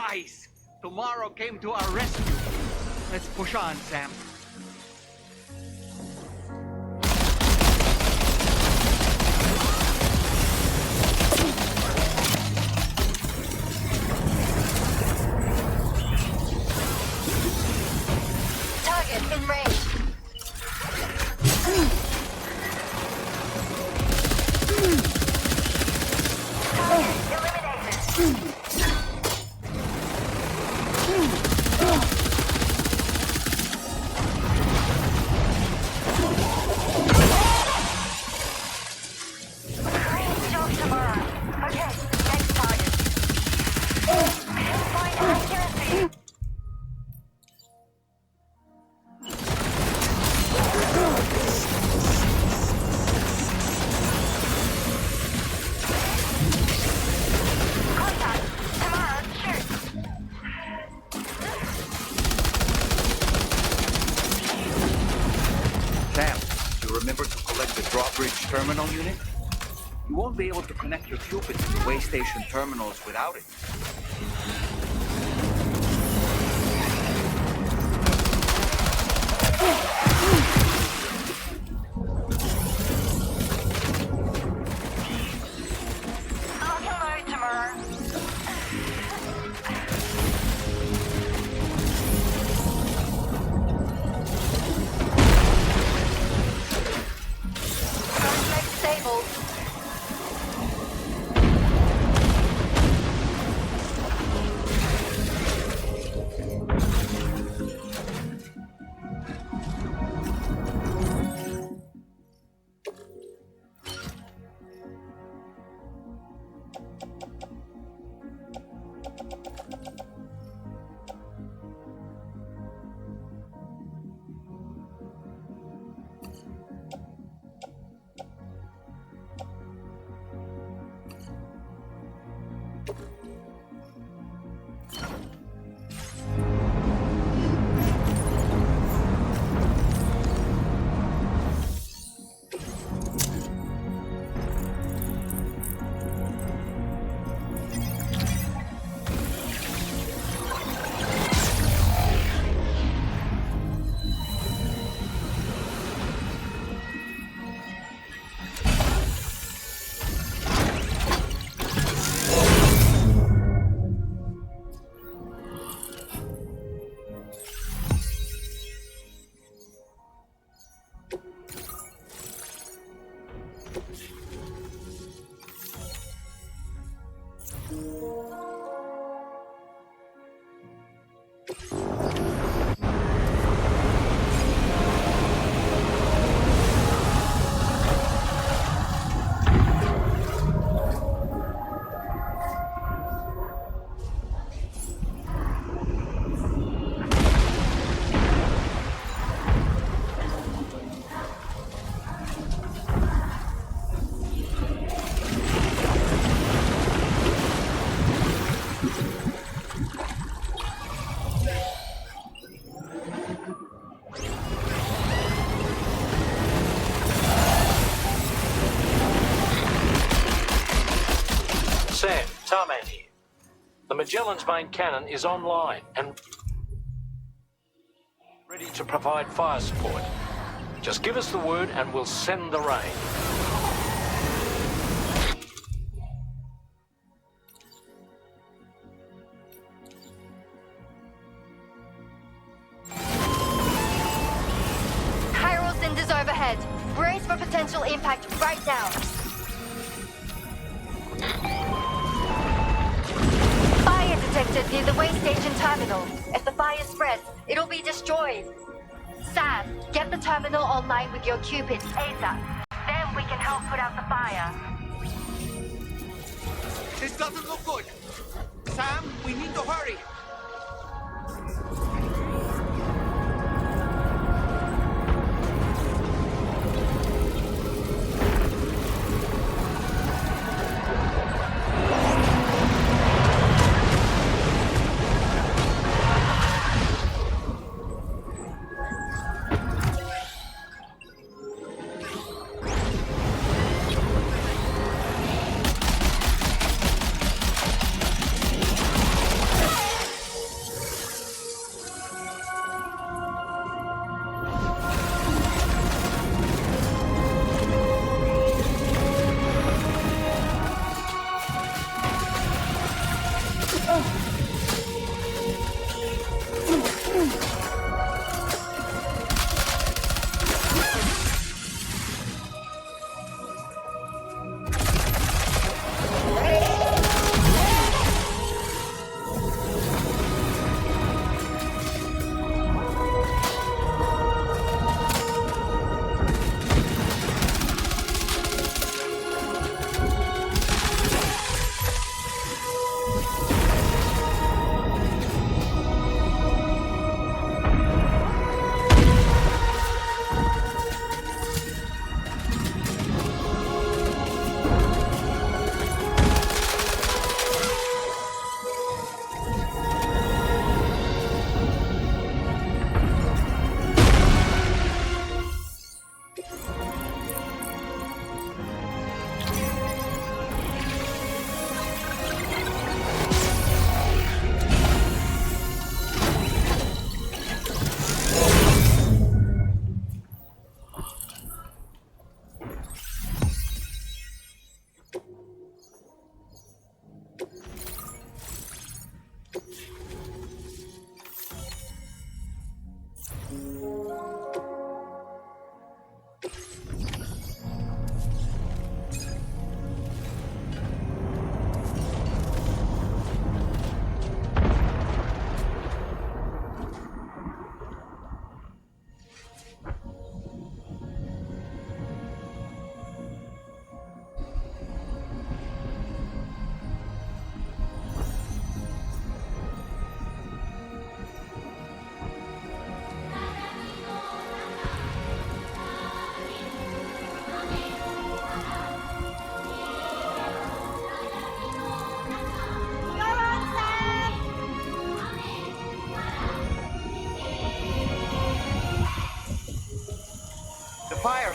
spies! Tomorrow came to our rescue. Let's push on, Sam. Target in range. Terminal unit? You won't be able to connect your Cupid to the way station terminals without it. Tarman here. The Magellan's main cannon is online and ready to provide fire support. Just give us the word and we'll send the rain. Chiral cinders overhead. Brace for potential impact right now. Fire detected near the way station terminal. If the fire spreads, it'll be destroyed. Sam, get the terminal online with your Cupid ASAP. Then we can help put out the fire. This doesn't look good. Sam, we need to hurry.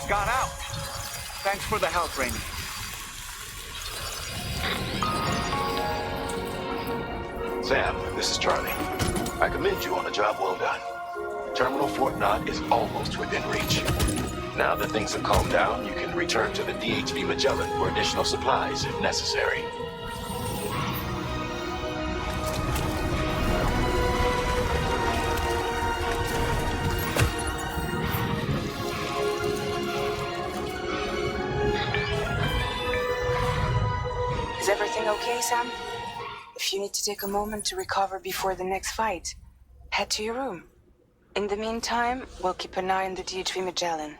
power's gone out. Thanks for the help, Rainy. Sam, this is Charlie. I commend you on a job well done. Terminal Fort Knott is almost within reach. Now that things have calmed down, you can return to the DHV Magellan for additional supplies if necessary. Is everything okay, Sam? If you need to take a moment to recover before the next fight, head to your room. In the meantime, we'll keep an eye on the DHV Magellan.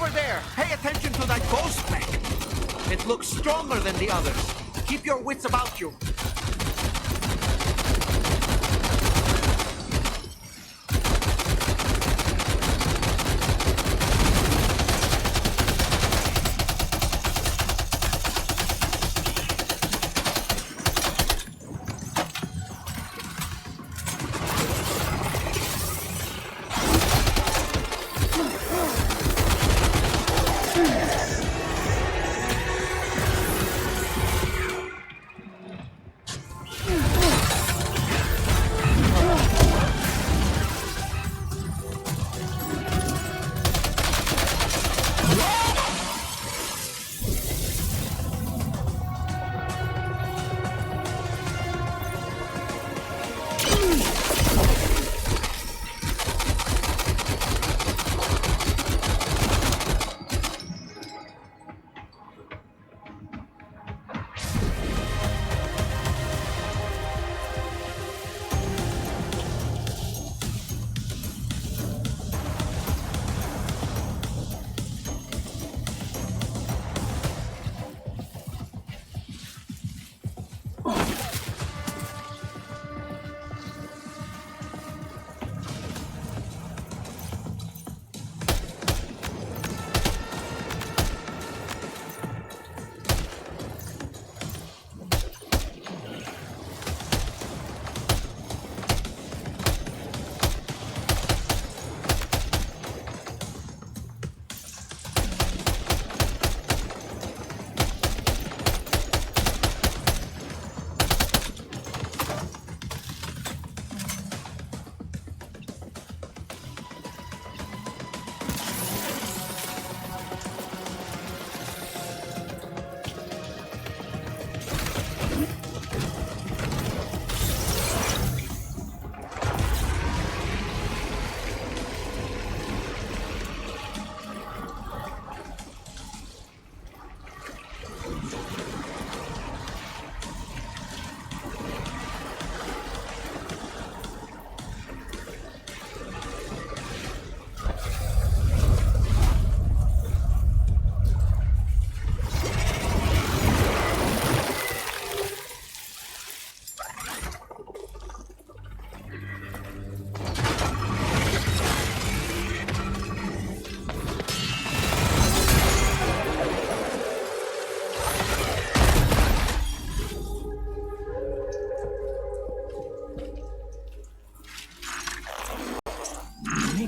Over there! Pay attention to that ghost mech! It looks stronger than the others. Keep your wits about you.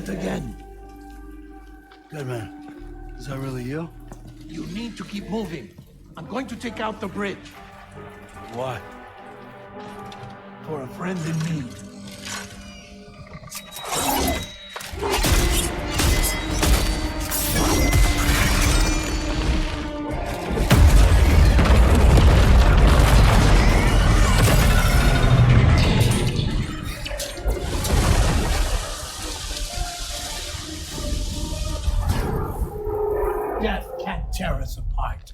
Again. Good man. Is that really you? You need to keep moving. I'm going to take out the bridge. Why? For a friend in need. Death can't tear us apart.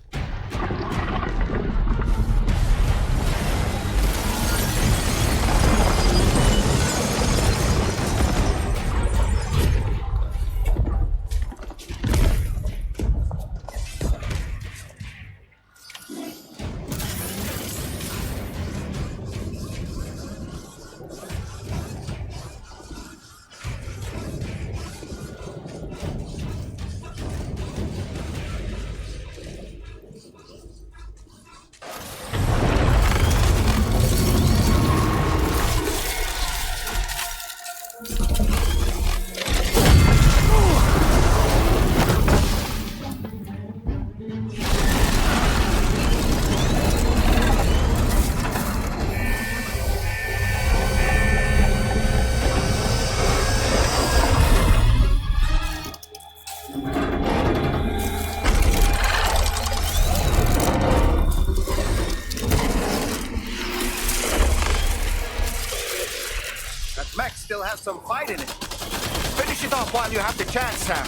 Mech still has some fight in it. Finish it off while you have the chance, Sam.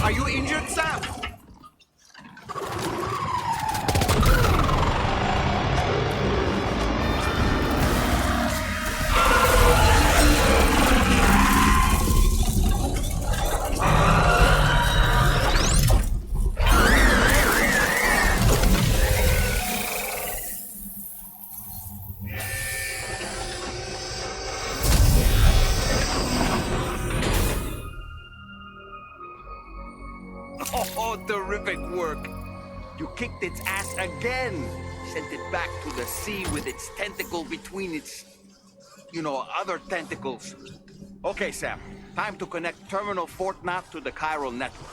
Are you injured, Sam? Oh, terrific work. You kicked its ass again. Sent it back to the sea with its tentacle between its, other tentacles. Okay, Sam. Time to connect Terminal Fort Knot to the chiral network.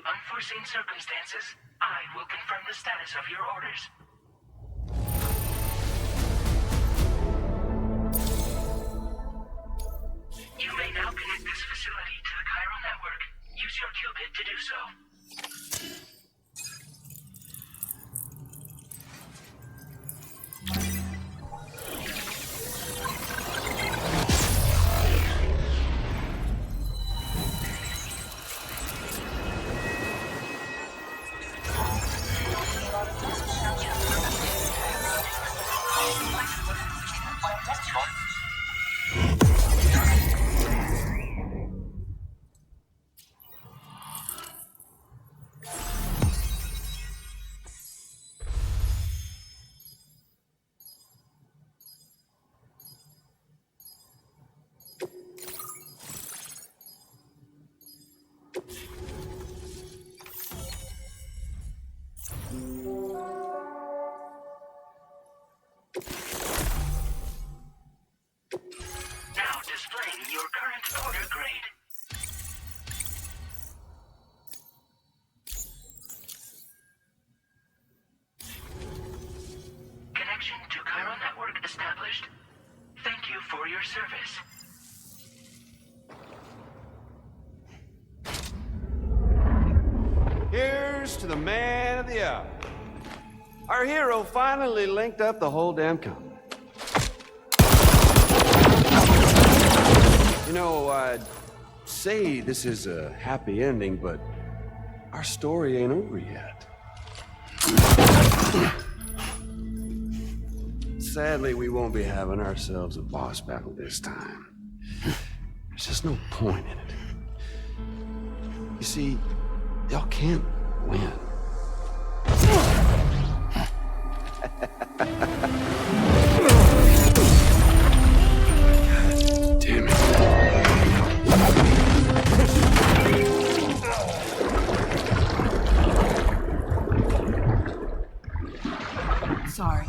Unforeseen circumstances, I will confirm the status of your orders. You may now connect this facility to the chiral network. Use your qubit to do so. Now displaying your current order grade. Connection to chiral network established. Thank you for your service. Here's to the man of the hour. Our hero finally linked up the whole damn company. I'd say this is a happy ending, but our story ain't over yet. Sadly, we won't be having ourselves a boss battle this time. There's just no point in it. You see, y'all can't win. Damn it. Sorry,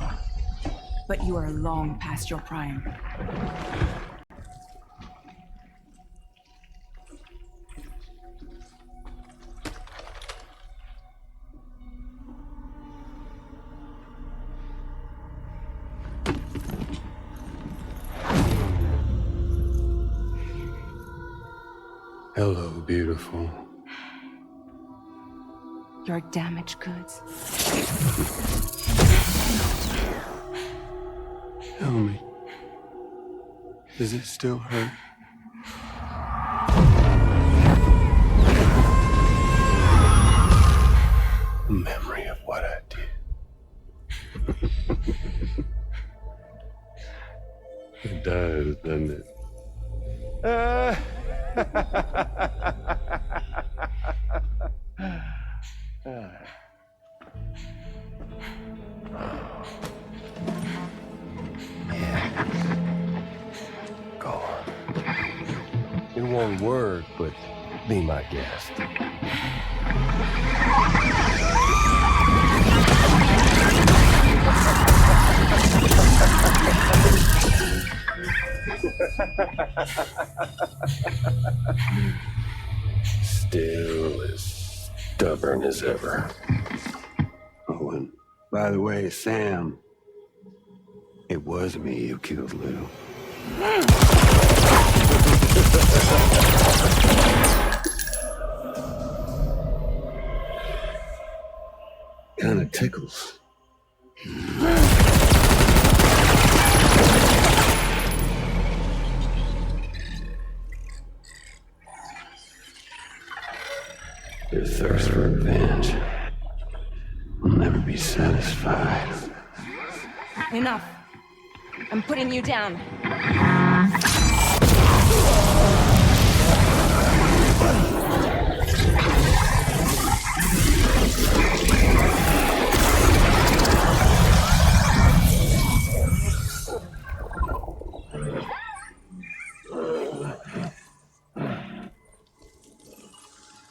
but you are long past your prime. Hello, beautiful. Your damaged goods. Tell me, does it still hurt? A memory of what I did. It does, doesn't it? Go on. It won't work, but be my guest. Still as stubborn as ever. Oh, and by the way, Sam, it was me who killed Lou. Kinda tickles. Your thirst for revenge will never be satisfied. Enough. I'm putting you down.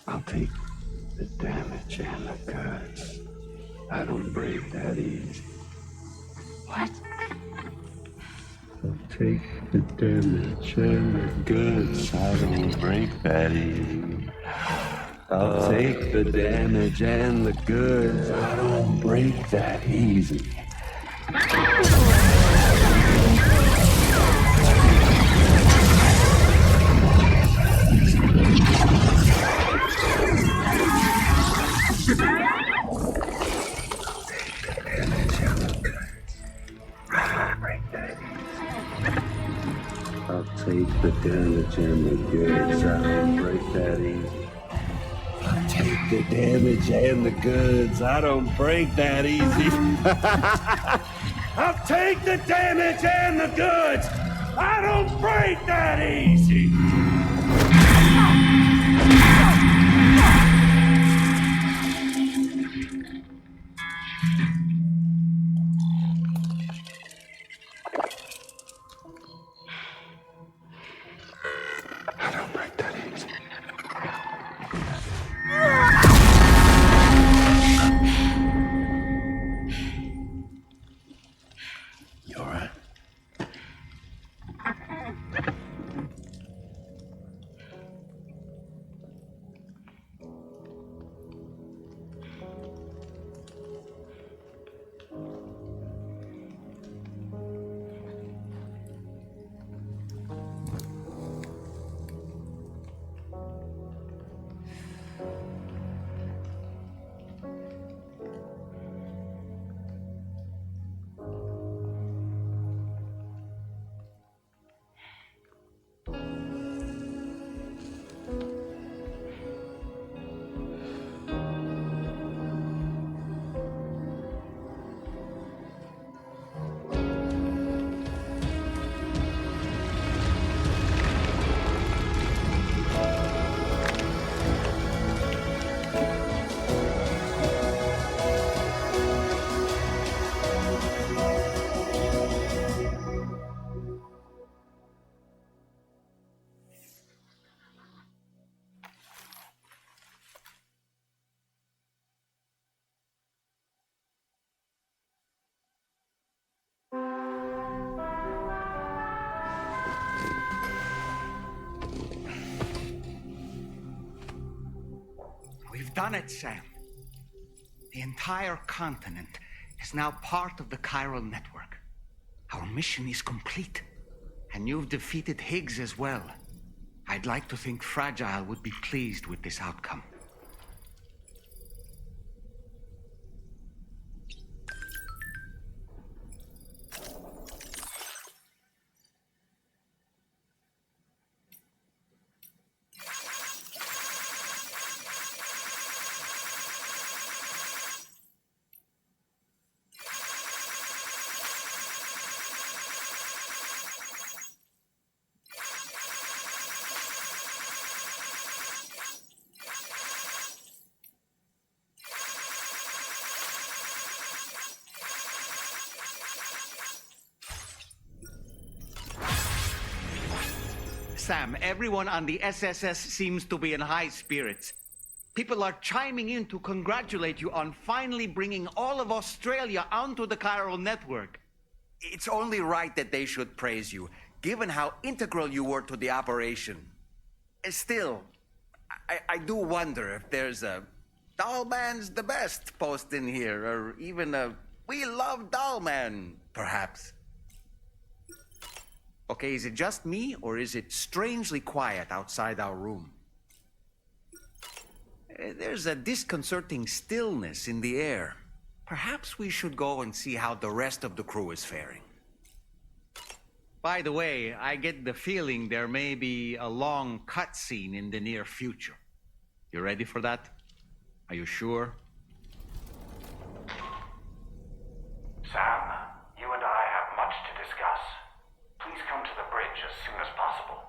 I'll take the damage and the goods. I don't break that easy. What? I'll take the damage and the goods. I don't break that easy. I'll take the damage and the goods. I don't break that easy. I'll take the damage and the goods. I don't break that easy. I'll take the damage and the goods. I don't break that easy. I'll take the damage and the goods. I don't break that easy. I don't break that easy. You all right? We've done it, Sam. The entire continent is now part of the chiral network. Our mission is complete. And you've defeated Higgs as well. I'd like to think Fragile would be pleased with this outcome. Sam, everyone on the SSS seems to be in high spirits. People are chiming in to congratulate you on finally bringing all of Australia onto the chiral network. It's only right that they should praise you, given how integral you were to the operation. Still, I do wonder if there's a Dollman's the best post in here, or even a We Love Dollman, perhaps. Okay, is it just me, or is it strangely quiet outside our room? There's a disconcerting stillness in the air. Perhaps we should go and see how the rest of the crew is faring. By the way, I get the feeling there may be a long cutscene in the near future. You ready for that? Are you sure? Sam, you and I have much to discuss. Please come to the bridge as soon as possible.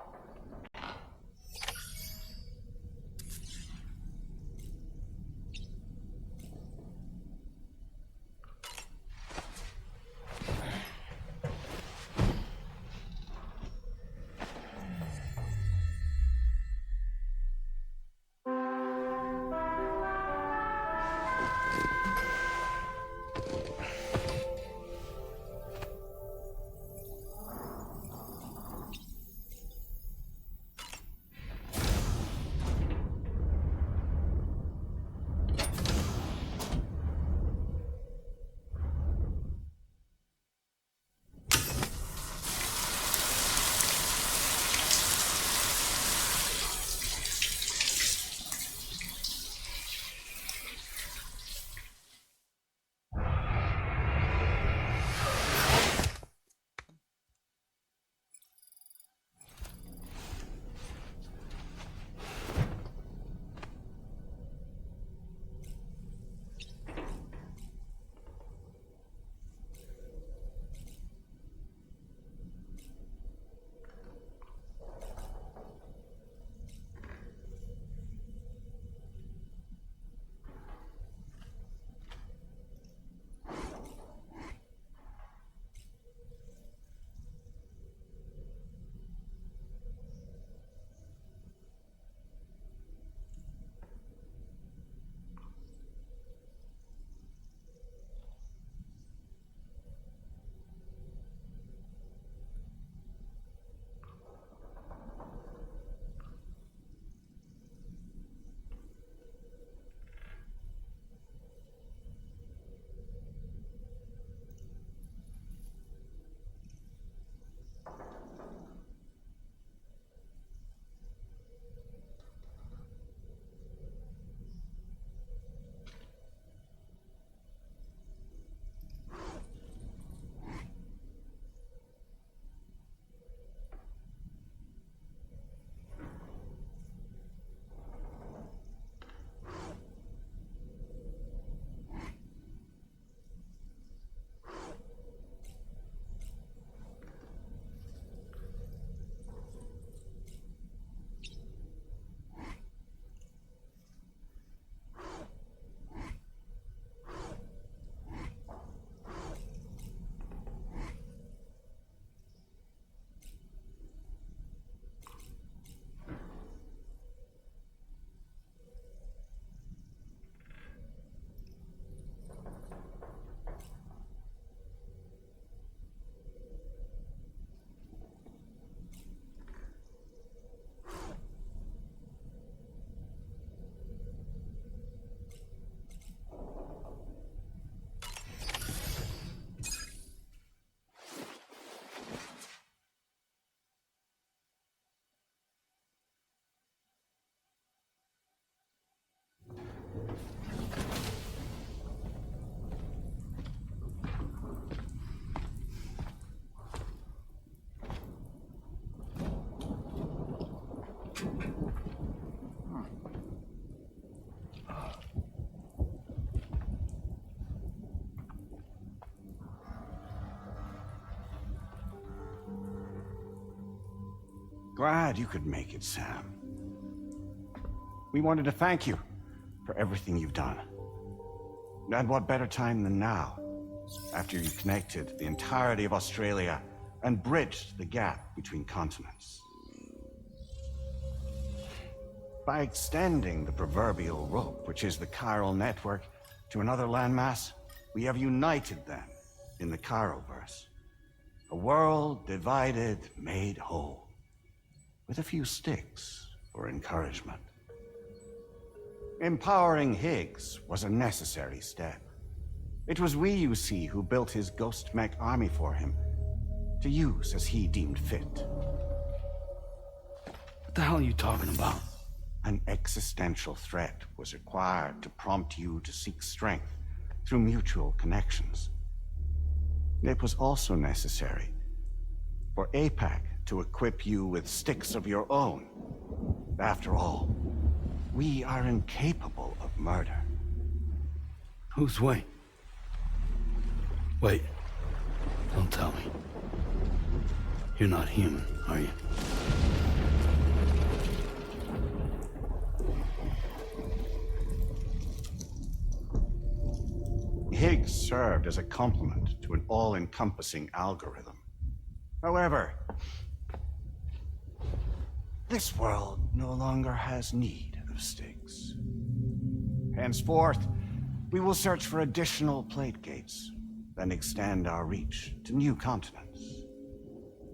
glad you could make it, Sam. We wanted to thank you for everything you've done. And what better time than now, after you connected the entirety of Australia and bridged the gap between continents. By extending the proverbial rope, which is the chiral network, to another landmass, we have united them in the Chiroverse. A world divided, made whole, with a few sticks for encouragement. Empowering Higgs was a necessary step. It was we, you see, who built his ghost mech army for him, to use as he deemed fit. What the hell are you talking about? An existential threat was required to prompt you to seek strength through mutual connections. It was also necessary for APAC to equip you with sticks of your own. After all, we are incapable of murder. Who's we? Wait, don't tell me. You're not human, are you? Higgs served as a complement to an all-encompassing algorithm. However, this world no longer has need of sticks. Henceforth, we will search for additional plate gates, then extend our reach to new continents.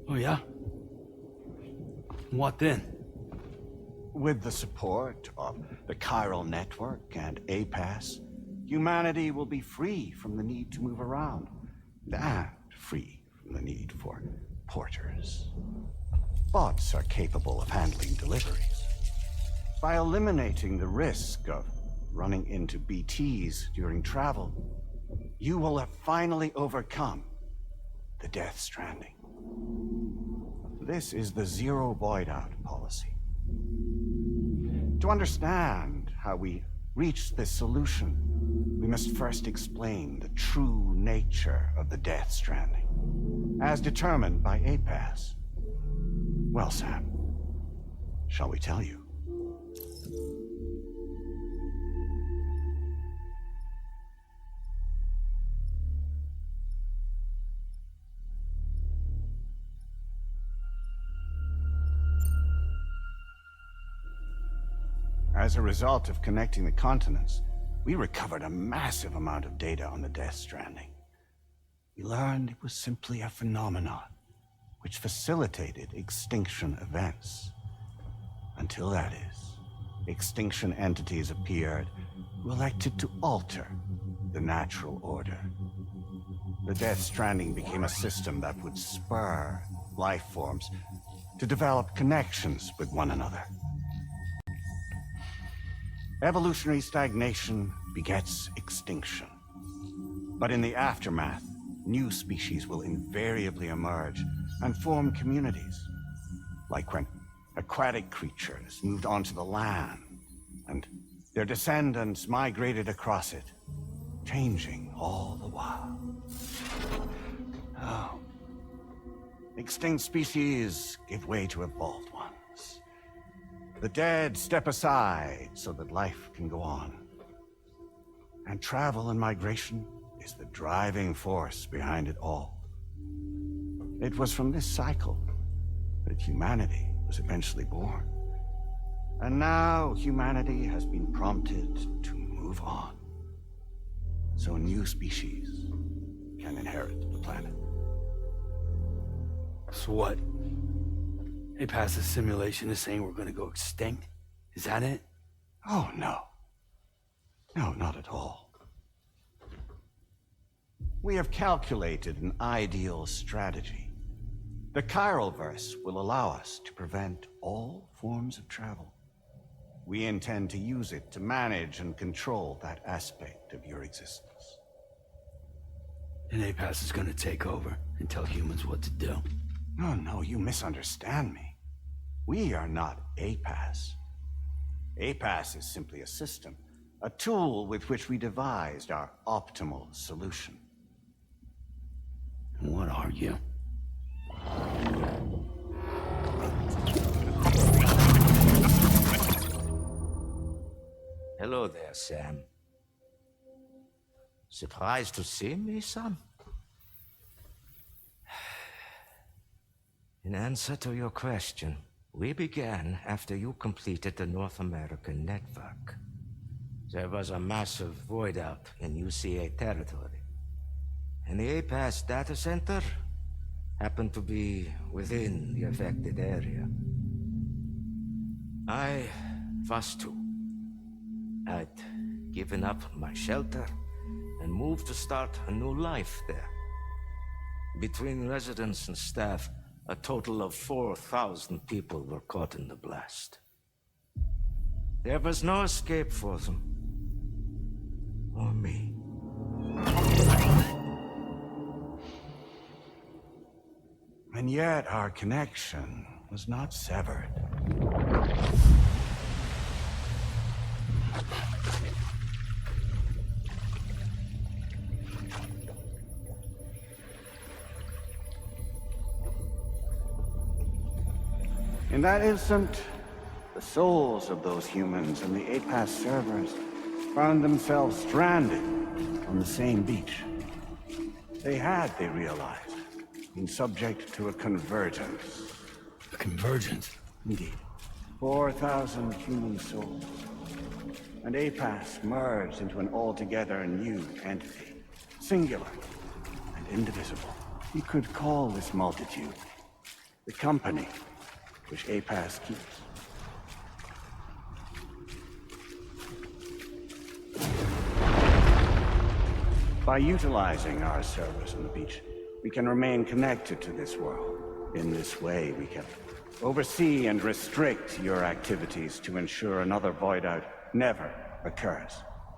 Oh yeah? What then? With the support of the chiral network and APAS, humanity will be free from the need to move around, and free from the need for porters. Bots are capable of handling deliveries. By eliminating the risk of running into BTs during travel, you will have finally overcome the Death Stranding. This is the zero void out policy. To understand how we reached this solution, we must first explain the true nature of the Death Stranding, as determined by APAS. Well, Sam, shall we tell you? As a result of connecting the continents, we recovered a massive amount of data on the Death Stranding. We learned it was simply a phenomenon which facilitated extinction events. Until that is, extinction entities appeared who elected to alter the natural order. The Death Stranding became a system that would spur life forms to develop connections with one another. Evolutionary stagnation begets extinction. But in the aftermath, new species will invariably emerge and form communities. Like when aquatic creatures moved onto the land, and their descendants migrated across it, changing all the while. Oh. Extinct species give way to evolved ones. The dead step aside so that life can go on. And travel and migration is the driving force behind it all. It was from this cycle that humanity was eventually born. And now humanity has been prompted to move on, so new species can inherit the planet. So what? They passed a simulation is saying we're gonna go extinct? Is that it? Oh, no. No, not at all. We have calculated an ideal strategy. The Chiroverse will allow us to prevent all forms of travel. We intend to use it to manage and control that aspect of your existence. And APAS is gonna take over and tell humans what to do. No, you misunderstand me. We are not APAS. APAS is simply a system, a tool with which we devised our optimal solution. What are you? Hello there, Sam. Surprised to see me, son? In answer to your question, we began after you completed the North American network. There was a massive void out in UCA territory, and the APAS data center happened to be within the affected area. I was too. I'd given up my shelter and moved to start a new life there. Between residents and staff, a total of 4,000 people were caught in the blast. There was no escape for them. Or me. And yet our connection was not severed. In that instant, the souls of those humans and the APAS servers found themselves stranded on the same beach. They had, they realized, been subject to a convergence. A convergence? Indeed. 4,000 human souls. And APAS merged into an altogether new entity. Singular and indivisible. You could call this multitude the company which APAS keeps. By utilizing our servers on the beach, we can remain connected to this world. In this way, we can oversee and restrict your activities to ensure another void out never occurs.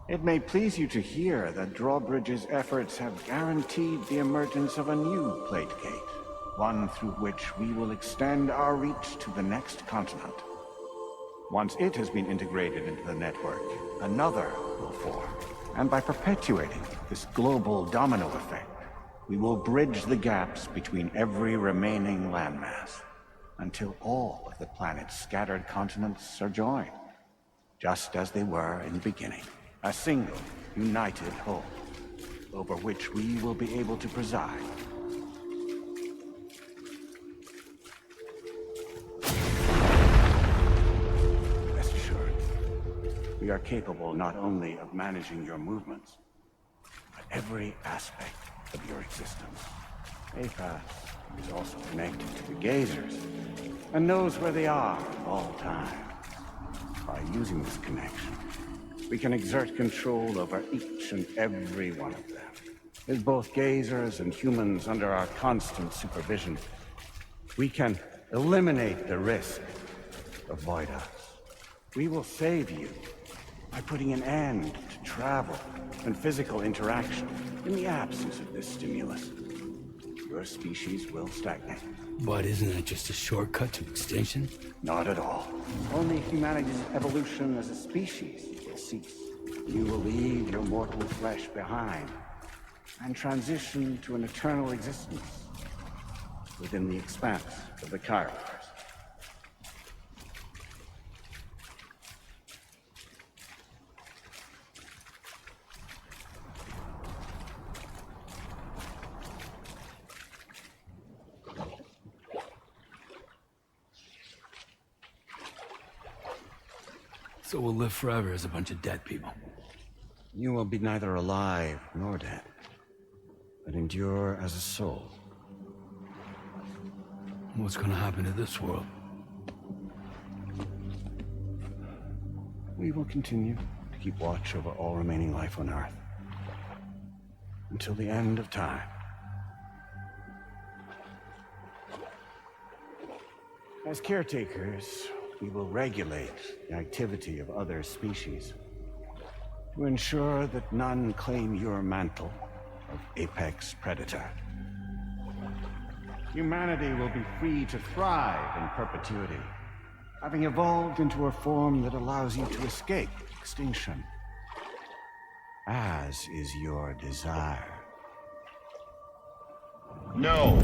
It may please you to hear that Drawbridge's efforts have guaranteed the emergence of a new plate gate, one through which we will extend our reach to the next continent. Once it has been integrated into the network, another will form. And by perpetuating this global domino effect, we will bridge the gaps between every remaining landmass until all of the planet's scattered continents are joined, just as they were in the beginning. A single, united whole, over which we will be able to preside. Rest assured, we are capable not only of managing your movements, but every aspect of your existence. APAS is also connected to the gazers, and knows where they are at all times. By using this connection, we can exert control over each and every one of them. With both gazers and humans under our constant supervision, we can eliminate the risk of void outs. We will save you by putting an end to travel and physical interaction. In the absence of this stimulus, your species will stagnate. But isn't that just a shortcut to extinction? Not at all. Only humanity's evolution as a species will cease. You will leave your mortal flesh behind and transition to an eternal existence within the expanse of the Chiroverse. So we'll live forever as a bunch of dead people. You will be neither alive nor dead, but endure as a soul. What's gonna happen to this world? We will continue to keep watch over all remaining life on Earth until the end of time. As caretakers, we will regulate the activity of other species to ensure that none claim your mantle of apex predator. Humanity will be free to thrive in perpetuity, having evolved into a form that allows you to escape extinction, as is your desire. No!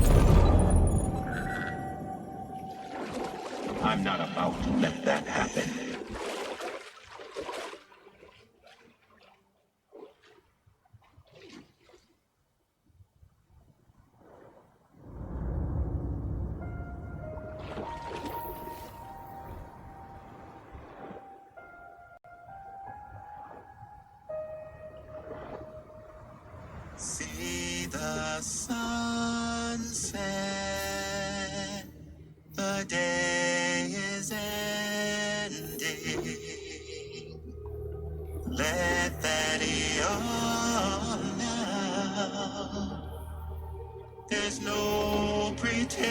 I'm not about to let that happen. let that on now. There's no pretending.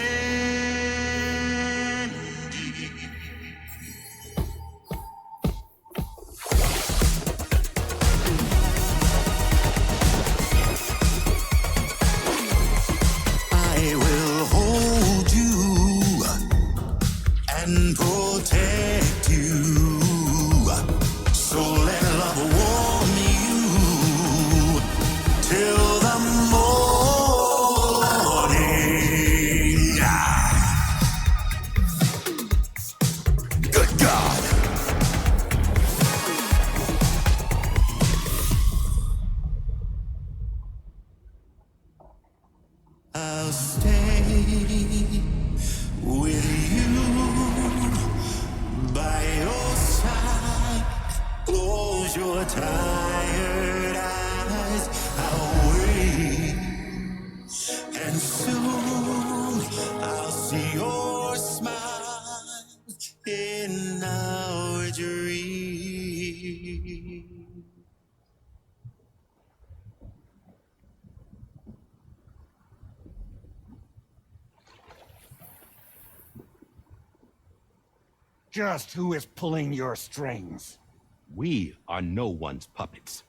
I will hold you and protect you. So let love warm you till the morning. Good God. I'll stay with you by your side. Close your tired eyes. I'll wait, and soon I'll see your smile in our dream. Just who is pulling your strings? We are no one's puppets,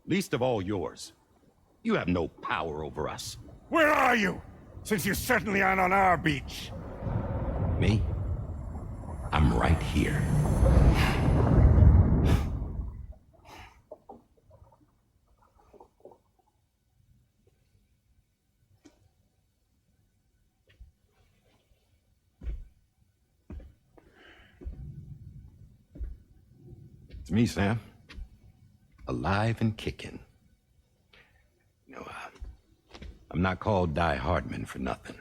least of all yours. You have no power over us. Where are you? Since you certainly aren't on our beach. Me? I'm right here. It's me, Sam. Alive and kicking. You know, I'm not called Die Hardman for nothing.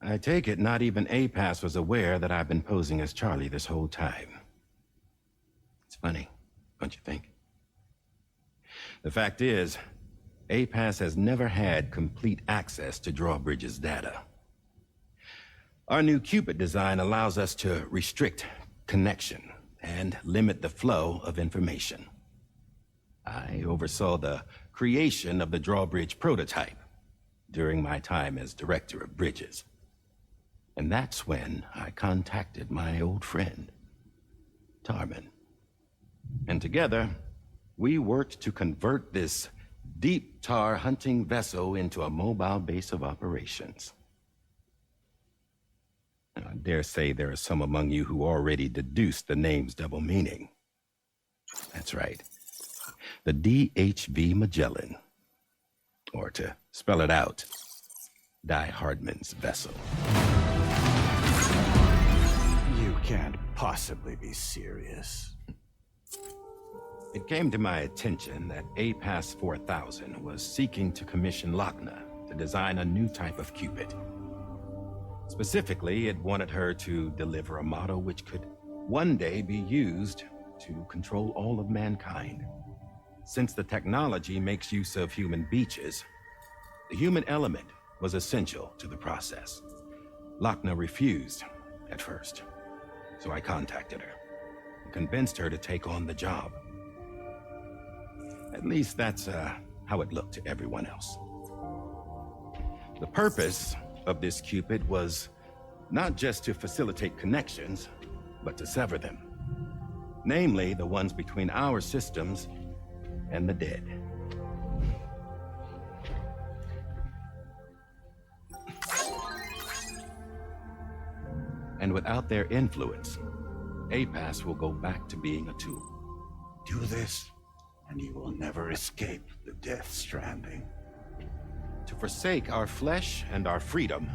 I take it not even APAS was aware that I've been posing as Charlie this whole time. It's funny, don't you think? The fact is, APAS has never had complete access to Drawbridge's data. Our new Cupid design allows us to restrict connection and limit the flow of information. I oversaw the creation of the Drawbridge prototype during my time as Director of Bridges. And that's when I contacted my old friend, Tarman. And together, we worked to convert this deep tar hunting vessel into a mobile base of operations. Now, I dare say there are some among you who already deduced the name's double meaning. That's right. The DHV Magellan. Or to spell it out, Die Hardman's vessel. You can't possibly be serious. It came to my attention that APAS 4000 was seeking to commission Lochna to design a new type of Cupid. Specifically, it wanted her to deliver a model which could one day be used to control all of mankind. Since the technology makes use of human beaches, the human element was essential to the process. Lochna refused at first, so I contacted her and convinced her to take on the job. At least that's how it looked to everyone else. The purpose of this Cupid was not just to facilitate connections, but to sever them. Namely, the ones between our systems and the dead. And without their influence, APAS will go back to being a tool. Do this, and you will never escape the death stranding. To forsake our flesh and our freedom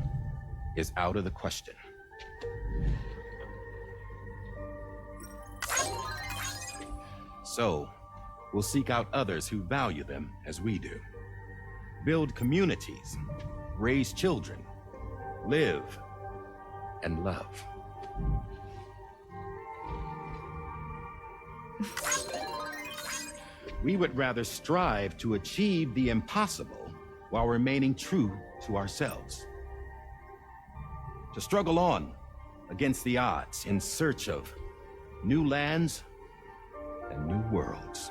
is out of the question. So, we'll seek out others who value them as we do. Build communities, raise children, live and love. We would rather strive to achieve the impossible while remaining true to ourselves. To struggle on against the odds in search of new lands and new worlds.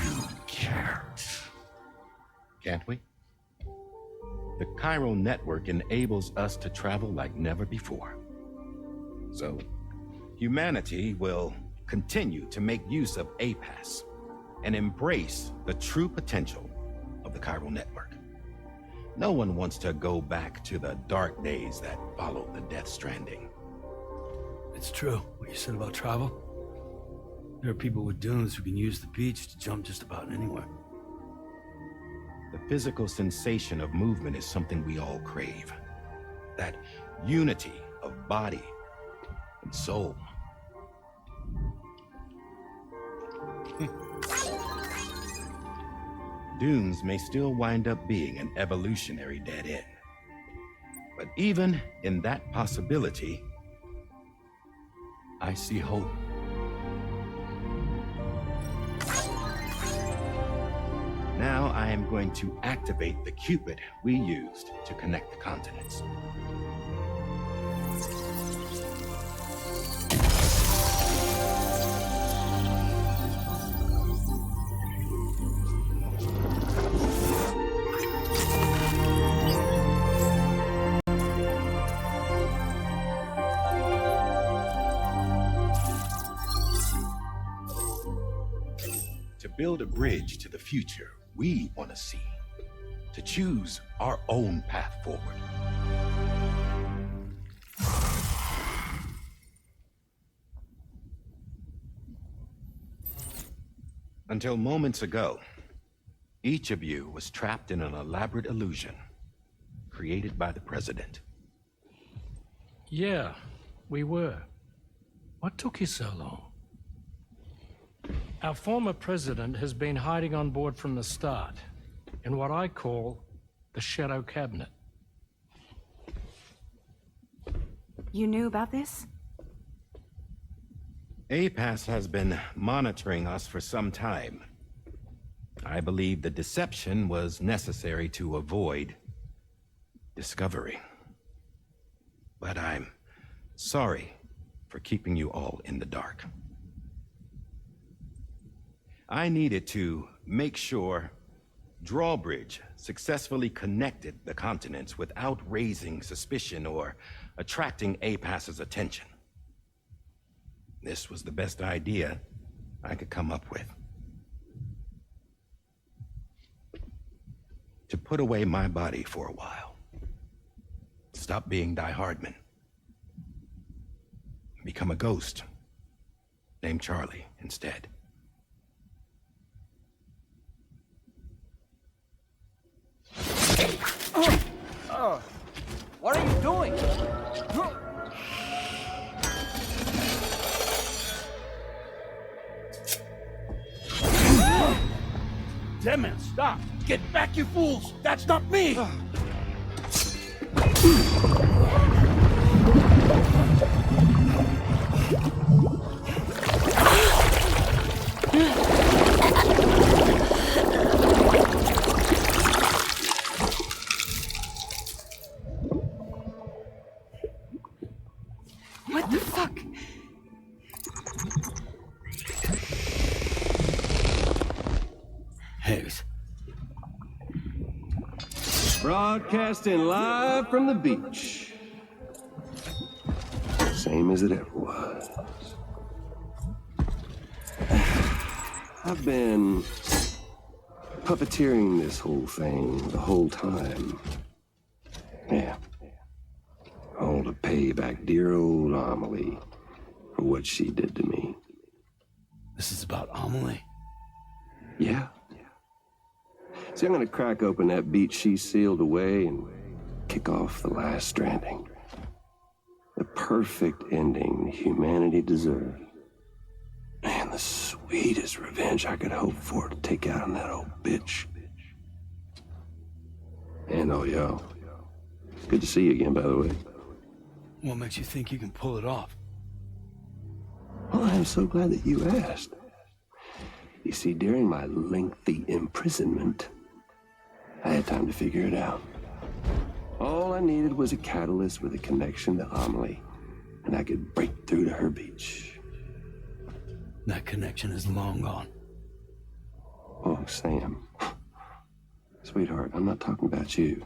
You can't we? The chiral network enables us to travel like never before. So, humanity will continue to make use of APAS and embrace the true potential of the chiral network. No one wants to go back to the dark days that followed the Death Stranding. It's true, what you said about travel. There are people with dunes who can use the beach to jump just about anywhere. The physical sensation of movement is something we all crave. That unity of body and soul. Dunes may still wind up being an evolutionary dead end. But even in that possibility, I see hope. Now I am going to activate the Cupid we used to connect the continents. To build a bridge to the future we want to see, to choose our own path forward. Until moments ago, each of you was trapped in an elaborate illusion created by the President. Yeah, we were. What took you so long? Our former president has been hiding on board from the start, in what I call the Shadow Cabinet. You knew about this? APAS has been monitoring us for some time. I believe the deception was necessary to avoid discovery. But I'm sorry for keeping you all in the dark. I needed to make sure Drawbridge successfully connected the continents without raising suspicion or attracting APAS's attention. This was the best idea I could come up with. To put away my body for a while. Stop being Die Hardman. Become a ghost. Named Charlie instead. What are you doing? Damn it, stop! Get back, you fools! That's not me! What the fuck? Hayes. Broadcasting live from the beach. Same as it ever was. I've been puppeteering this whole thing the whole time. Yeah. All to pay back dear old Amelie for what she did to me. This is about Amelie? Yeah. See, I'm gonna crack open that beach she sealed away and kick off the last stranding. The perfect ending humanity deserves. And the sweetest revenge I could hope for to take out on that old bitch. And oh, y'all. Good to see you again, by the way. What makes you think you can pull it off? Well, I'm so glad that you asked. You see, during my lengthy imprisonment, I had time to figure it out. All I needed was a catalyst with a connection to Amelie, and I could break through to her beach. That connection is long gone. Oh, Sam. Sweetheart, I'm not talking about you.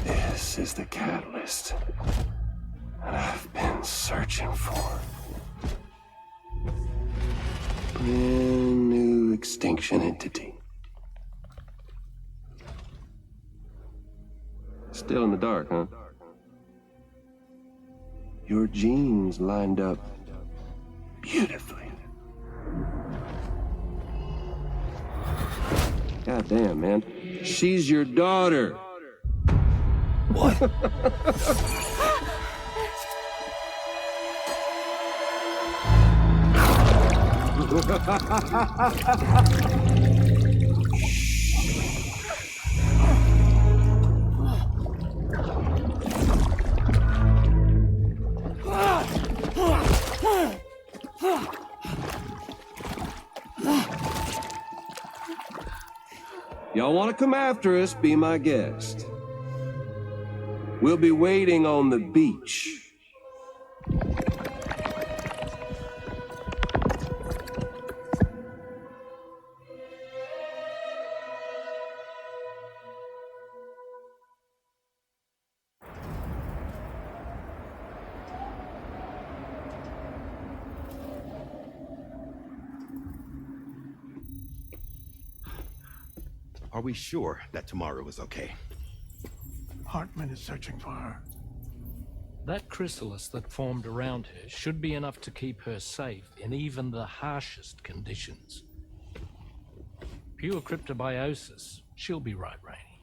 This is the catalyst that I've been searching for. Brand new extinction entity. Still in the dark, huh? Your genes lined up beautifully. God damn, man. She's your daughter. What? Y'all want to come after us, be my guest. We'll be waiting on the beach. Are we sure that tomorrow is okay? Hartman is searching for her. That chrysalis that formed around her should be enough to keep her safe in even the harshest conditions. Pure cryptobiosis. She'll be right, Rainey.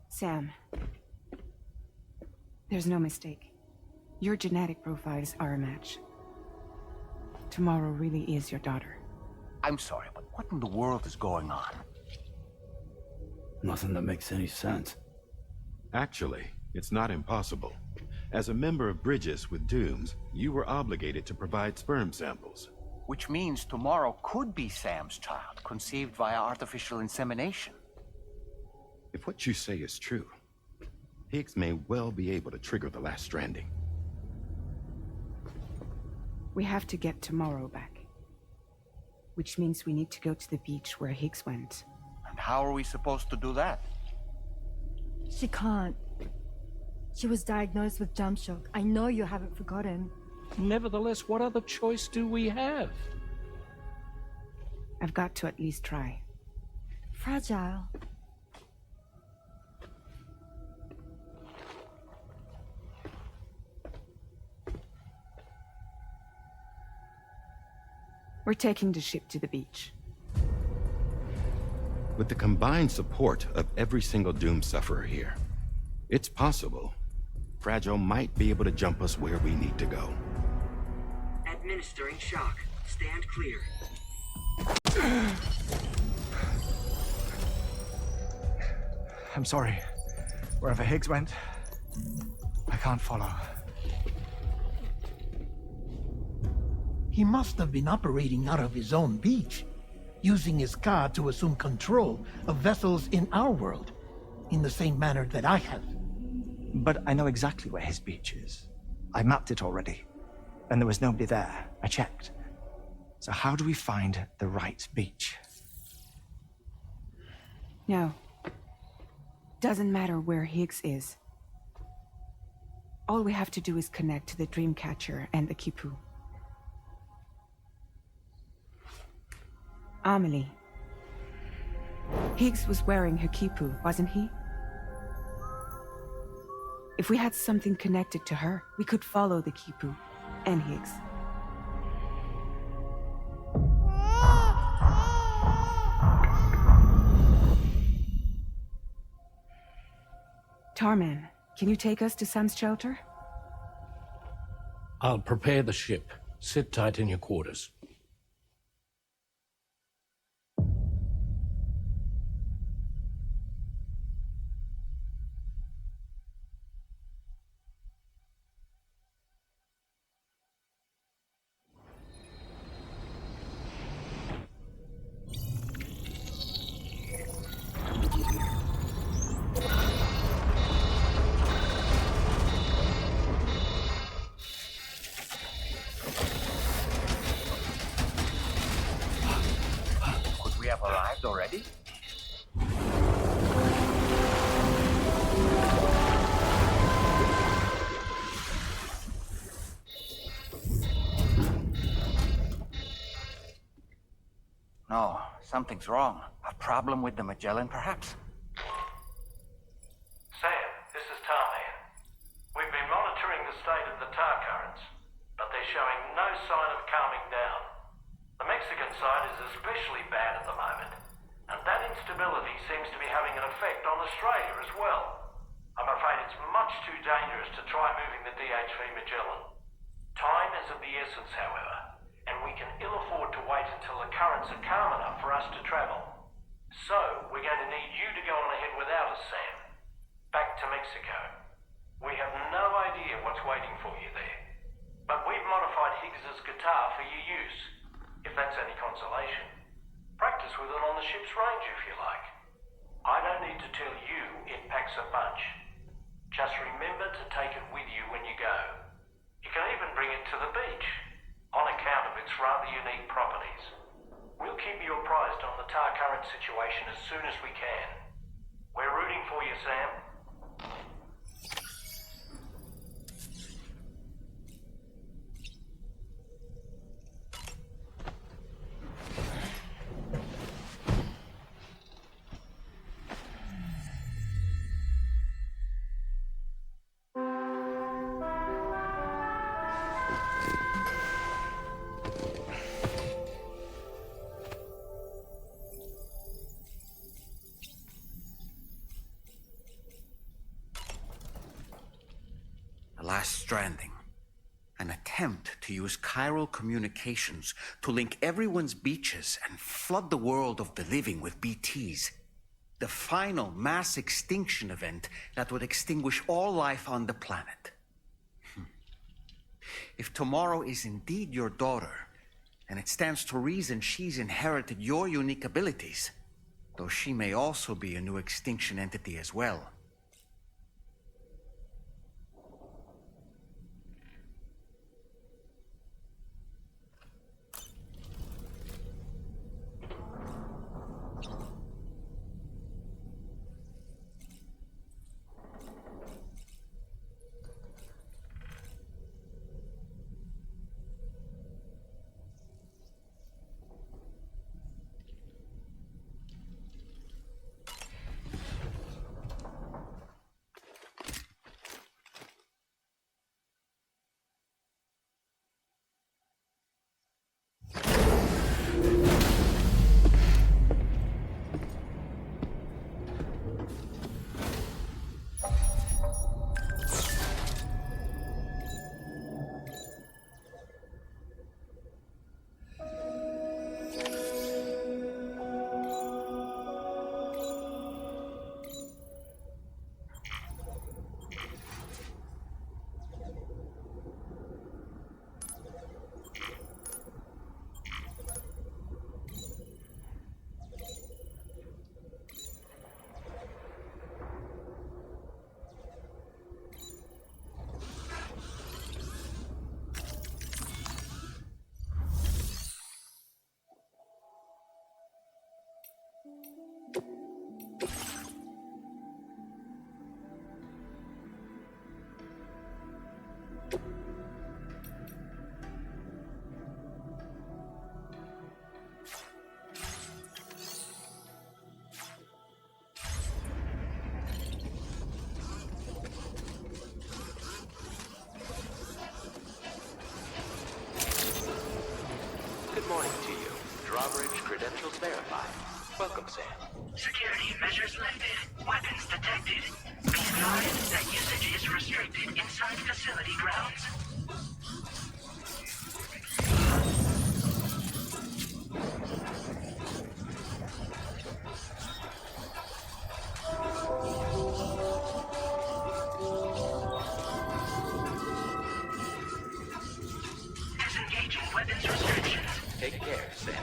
Sam, there's no mistake. Your genetic profiles are a match. Tomorrow really is your daughter. I'm sorry, but what in the world is going on? Nothing that makes any sense. Actually, it's not impossible. As a member of Bridges with Dooms, you were obligated to provide sperm samples. Which means tomorrow could be Sam's child, conceived via artificial insemination. If what you say is true, Higgs may well be able to trigger the last stranding. We have to get tomorrow back. Which means we need to go to the beach where Higgs went. And how are we supposed to do that? She can't. She was diagnosed with jump shock. I know you haven't forgotten. Nevertheless, what other choice do we have? I've got to at least try. Fragile. We're taking the ship to the beach. With the combined support of every single Doom sufferer here, it's possible Fragile might be able to jump us where we need to go. Administering shock. Stand clear. I'm sorry. Wherever Higgs went, I can't follow. He must have been operating out of his own beach, using his car to assume control of vessels in our world, in the same manner that I have. But I know exactly where his beach is. I mapped it already, and there was nobody there. I checked. So how do we find the right beach? No. Doesn't matter where Higgs is. All we have to do is connect to the Dreamcatcher and the Kipu. Amelie. Higgs was wearing her Kipu, wasn't he? If we had something connected to her, we could follow the Kipu and Higgs. Tarman, can you take us to Sam's shelter? I'll prepare the ship. Sit tight in your quarters. have arrived already? No, something's wrong. A problem with the Magellan, perhaps? Sam, this is Tarman. We've been monitoring the state of the tar currents, but they're showing no sign of calming down. The Mexican side is especially bad at the moment, and that instability seems to be having an effect on Australia as well. I'm afraid it's much too dangerous to try moving the DHV Magellan. Time is of the essence, however, and we can ill afford to wait until the currents are calm enough for us to travel. So, we're going to need you to go on ahead without us, Sam. Back to Mexico. We have no idea what's waiting for you there. But we've modified Higgs's guitar for your use, if that's any consolation. Practice with it on the ship's range if you like. I don't need to tell you it packs a punch. Just remember to take it with you when you go. You can even bring it to the beach, on account of its rather unique properties. We'll keep you apprised on the tar current situation as soon as we can. We're rooting for you, Sam. The last stranding. An attempt to use chiral communications to link everyone's beaches and flood the world of the living with BTs. The final mass extinction event that would extinguish all life on the planet. If tomorrow is indeed your daughter, then it stands to reason she's inherited your unique abilities, though she may also be a new extinction entity as well. Good morning to you. Drawbridge credentials verified. Welcome, Sam. Security measures lifted. Weapons detected. Be advised that usage is restricted inside facility grounds. Disengaging weapons restrictions. Take care, Sam.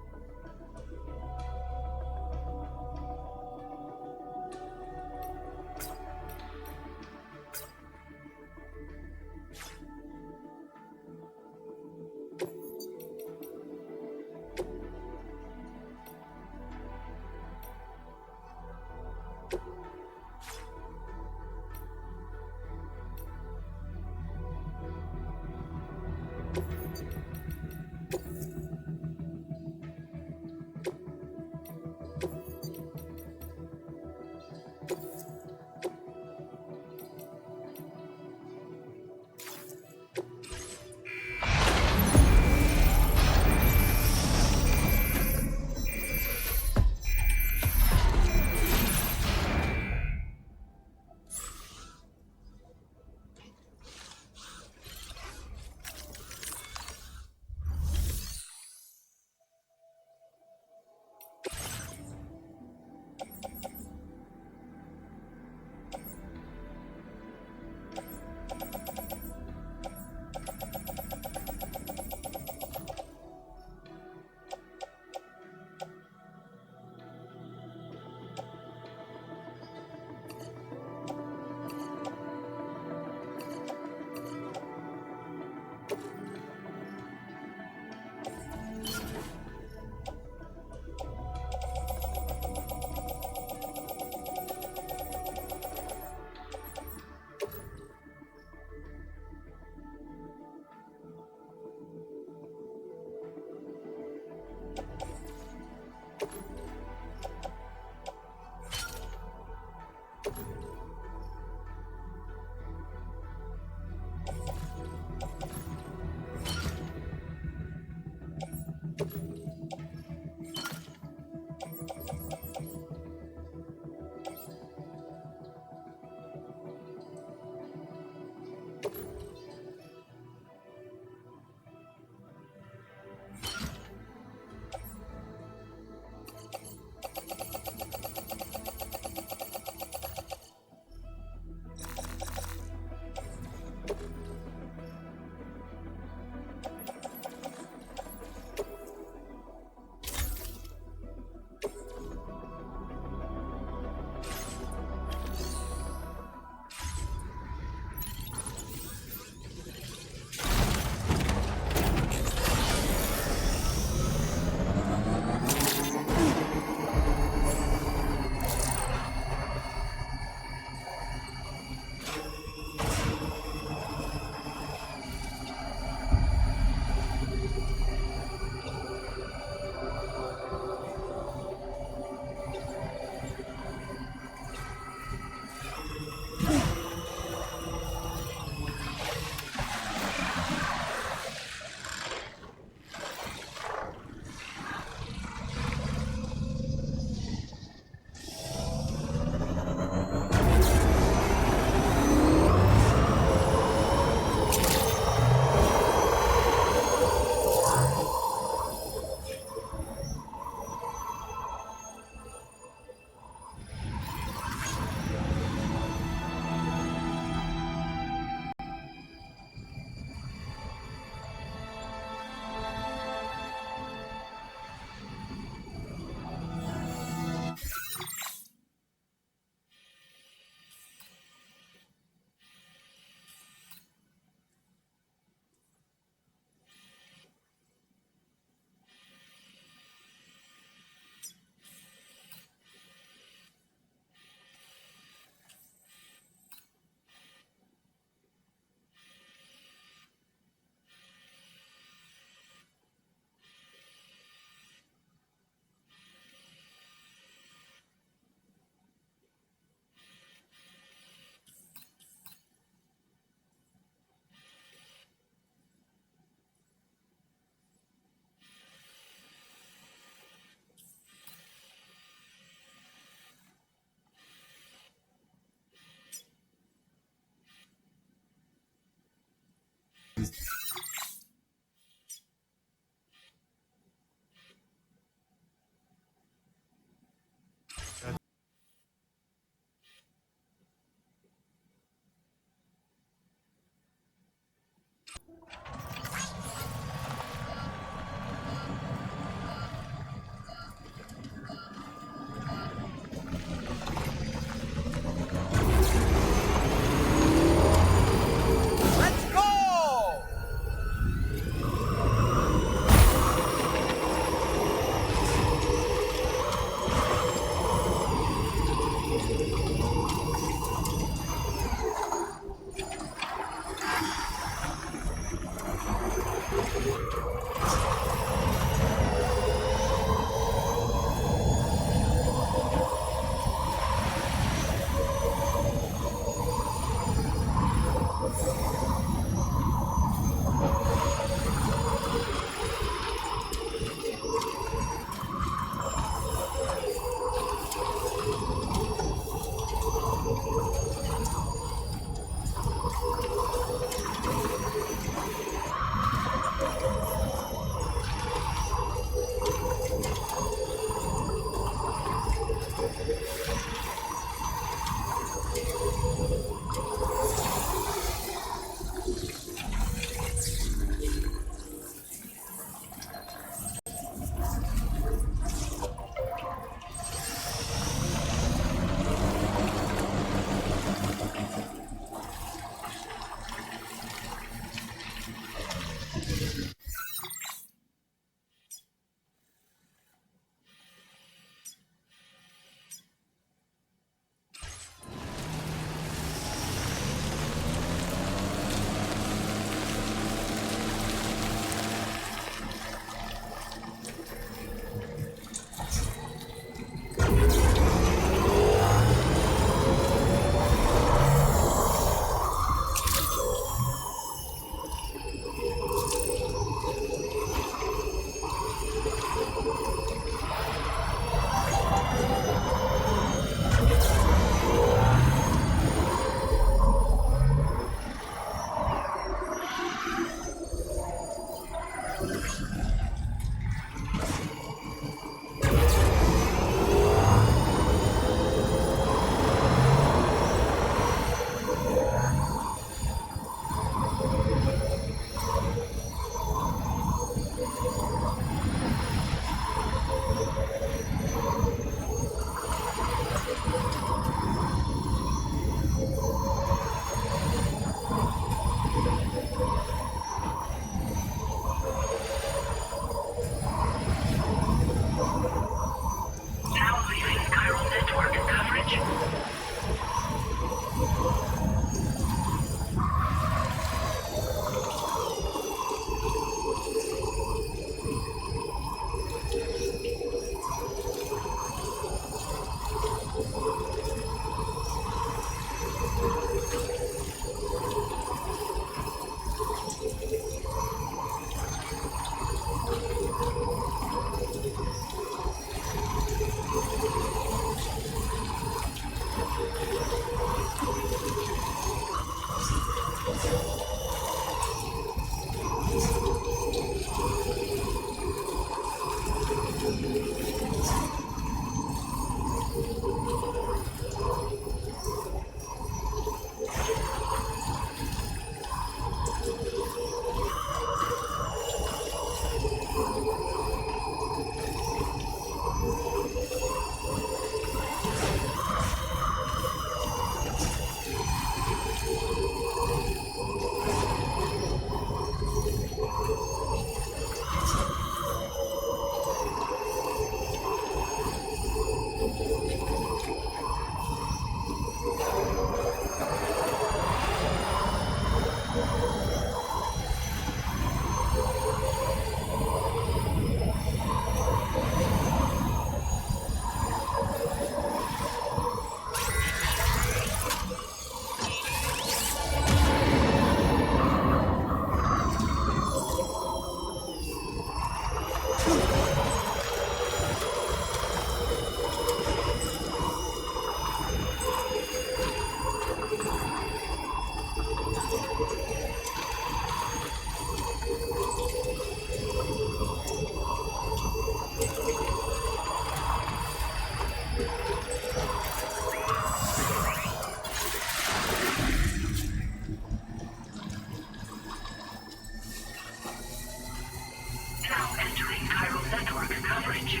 Now entering chiral network coverage.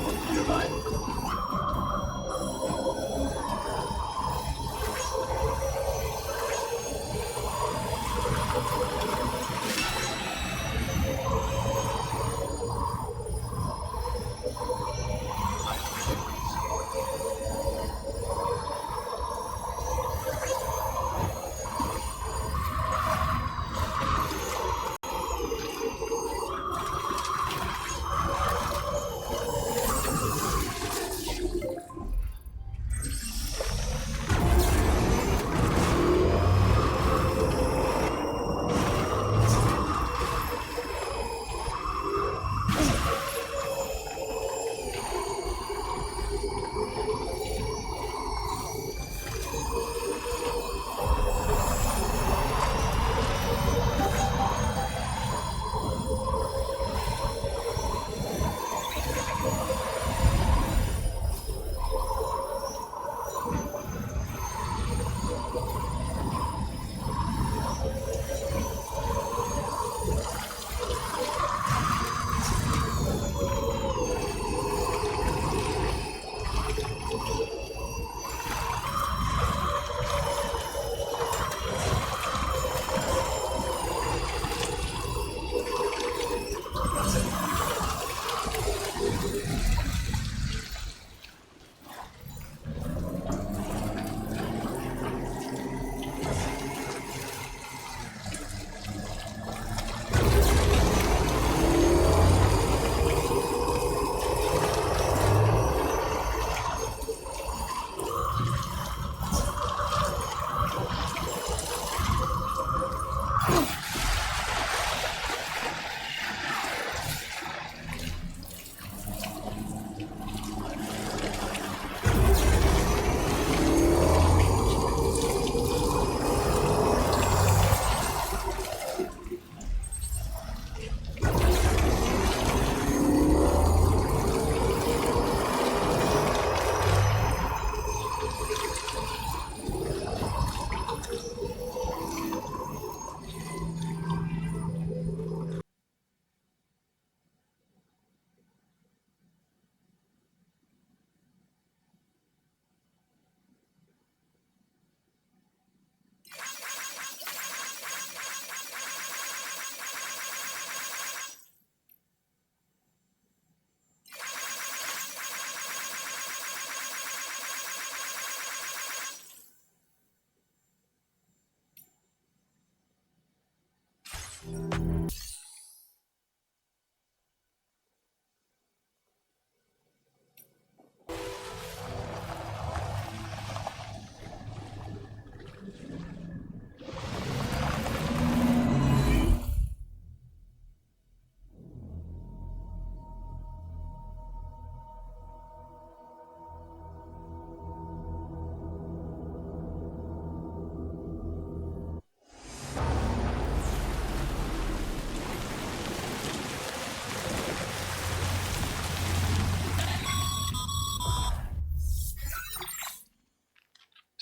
album nearby.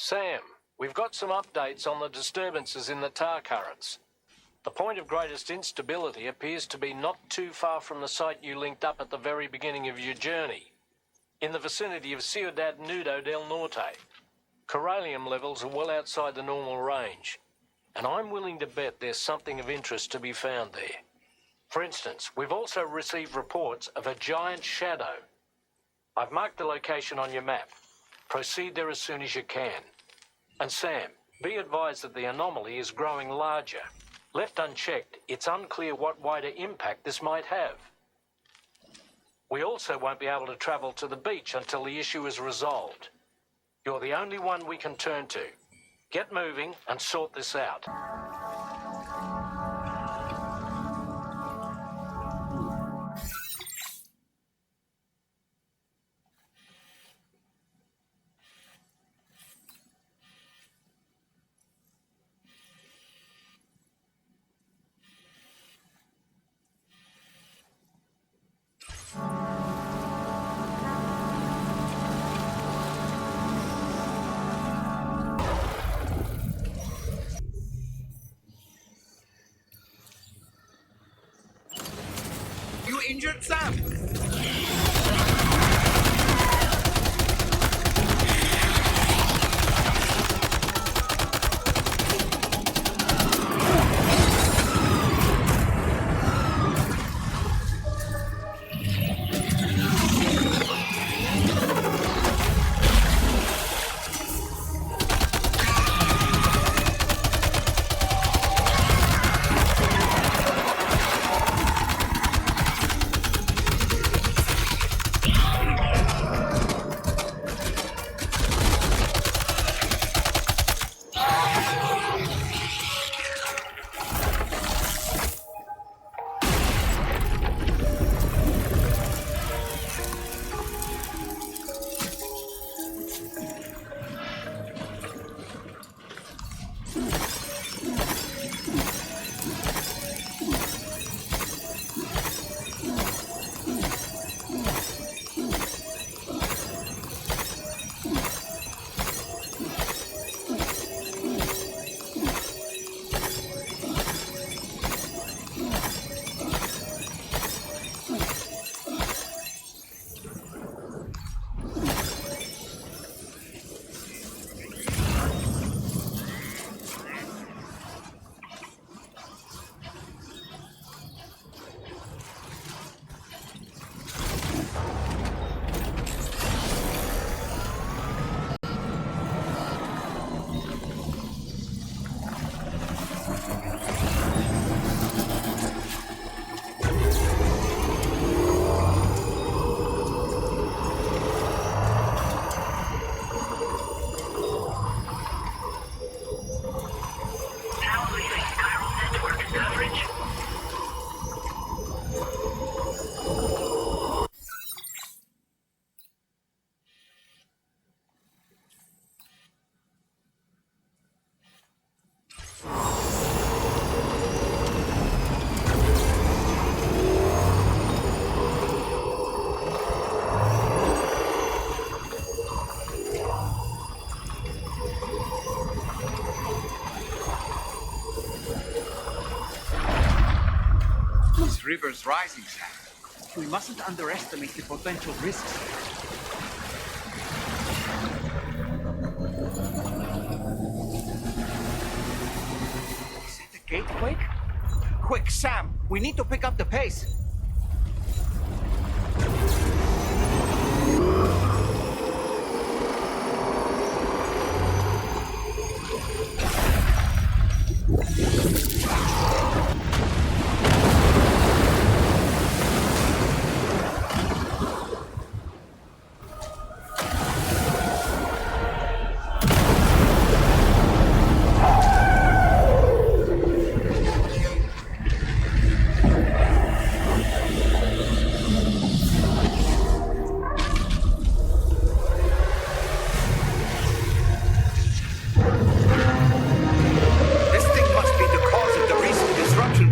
Sam, we've got some updates on the disturbances in the tar currents. The point of greatest instability appears to be not too far from the site you linked up at the very beginning of your journey, in the vicinity of Ciudad Nudo del Norte. Corallium levels are well outside the normal range, and I'm willing to bet there's something of interest to be found there. For instance, we've also received reports of a giant shadow. I've marked the location on your map. Proceed there as soon as you can. And Sam, be advised that the anomaly is growing larger. Left unchecked, it's unclear what wider impact this might have. We also won't be able to travel to the beach until the issue is resolved. You're the only one we can turn to. Get moving and sort this out. You injured Sam? river's rising, Sam. We mustn't underestimate the potential risks. Is it the gatequake? Quick, Sam! We need to pick up the pace!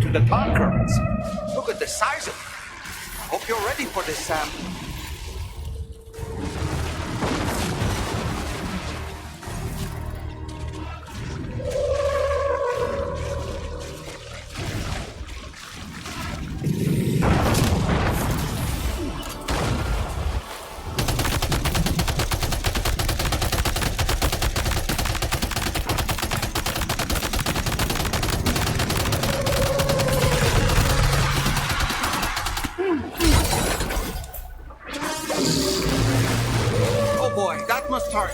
The tide currents. Look at the size of it. Hope you're ready for this, Sam. Boy, that must hurt.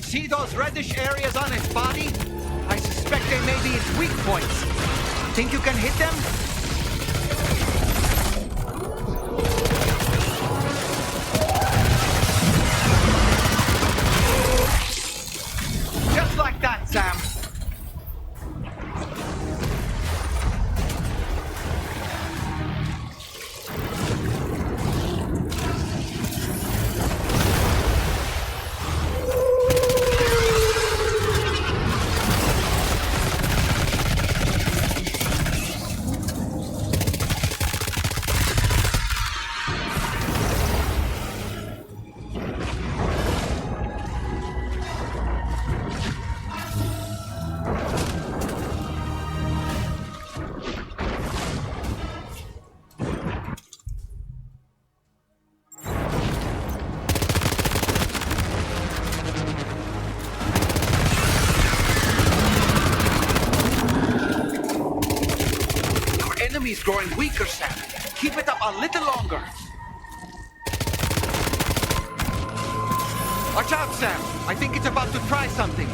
See those reddish areas on his body? I suspect they may be his weak points. Think you can hit them? Just like that, Sam. Enemy's growing weaker, Sam. Keep it up a little longer. Watch out, Sam. I think it's about to try something.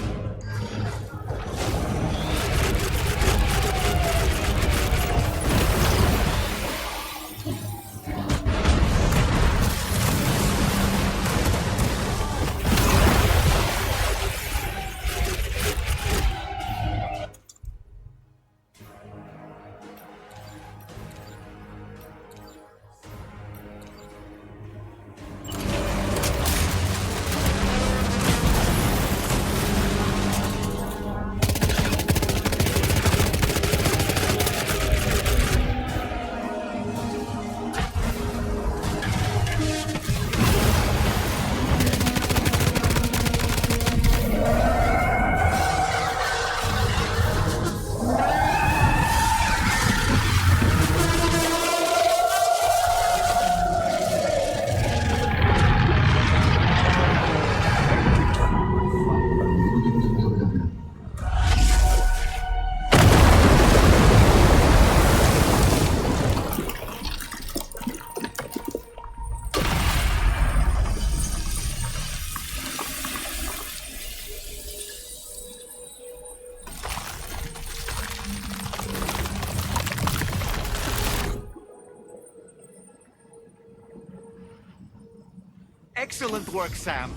Excellent work, Sam.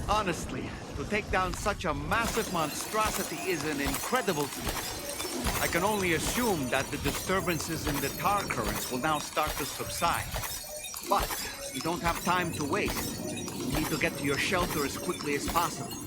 Honestly, to take down such a massive monstrosity is an incredible feat. I can only assume that the disturbances in the tar currents will now start to subside. But we don't have time to waste. We need to get to your shelter as quickly as possible.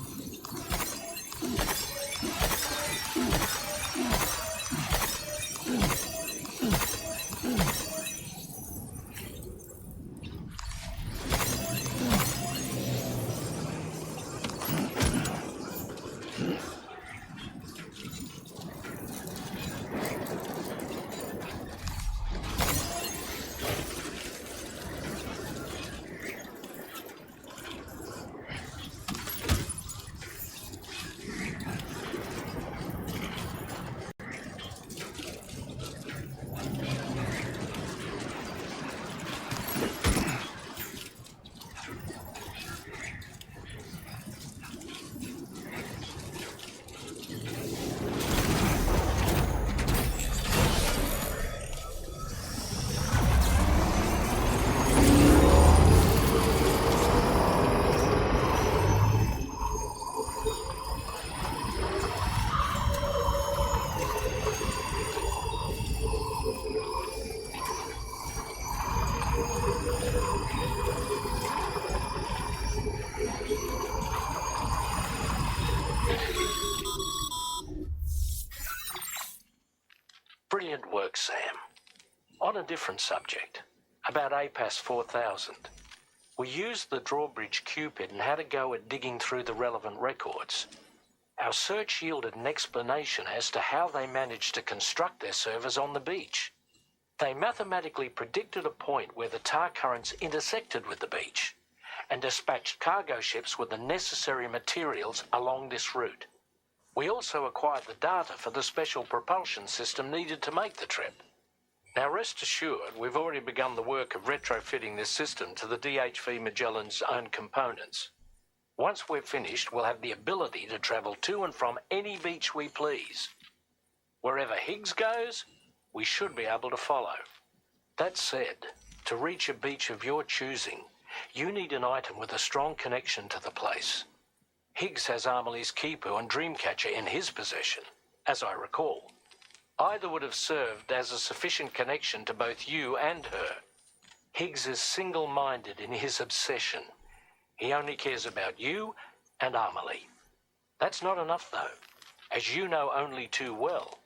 Brilliant work, Sam. On a different subject, about APAS 4000. We used the drawbridge Cupid and had a go at digging through the relevant records. Our search yielded an explanation as to how they managed to construct their servers on the beach. They mathematically predicted a point where the tar currents intersected with the beach and dispatched cargo ships with the necessary materials along this route. We also acquired the data for the special propulsion system needed to make the trip. Now rest assured, we've already begun the work of retrofitting this system to the DHV Magellan's own components. Once we're finished, we'll have the ability to travel to and from any beach we please. Wherever Higgs goes, we should be able to follow. That said, to reach a beach of your choosing, you need an item with a strong connection to the place. Higgs has Amelie's Kipu and Dreamcatcher in his possession, as I recall. Either would have served as a sufficient connection to both you and her. Higgs is single-minded in his obsession. He only cares about you and Amelie. That's not enough, though, as you know only too well.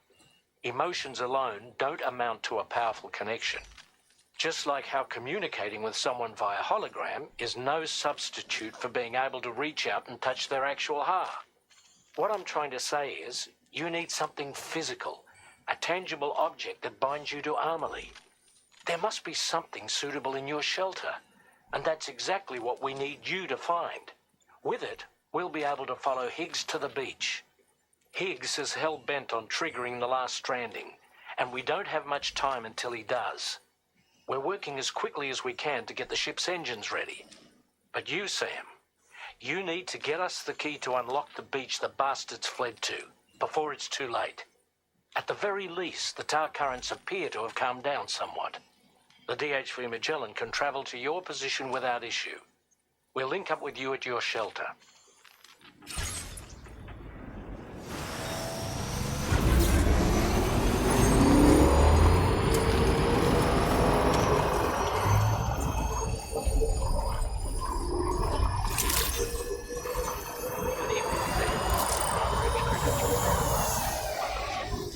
Emotions alone don't amount to a powerful connection. Just like how communicating with someone via hologram is no substitute for being able to reach out and touch their actual heart. What I'm trying to say is, you need something physical, a tangible object that binds you to Amelie. There must be something suitable in your shelter, and that's exactly what we need you to find. With it, we'll be able to follow Higgs to the beach. Higgs is hell-bent on triggering the last stranding, and we don't have much time until he does. We're working as quickly as we can to get the ship's engines ready. But you, Sam, you need to get us the key to unlock the beach the bastards fled to, before it's too late. At the very least, the tar currents appear to have calmed down somewhat. The DHV Magellan can travel to your position without issue. We'll link up with you at your shelter.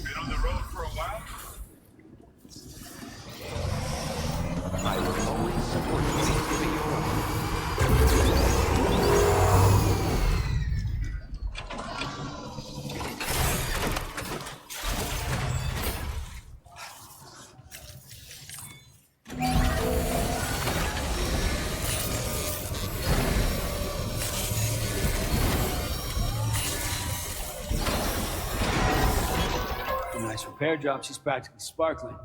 Been on the road for a while? I will always support you in your own. A nice repair job. She's practically sparkling.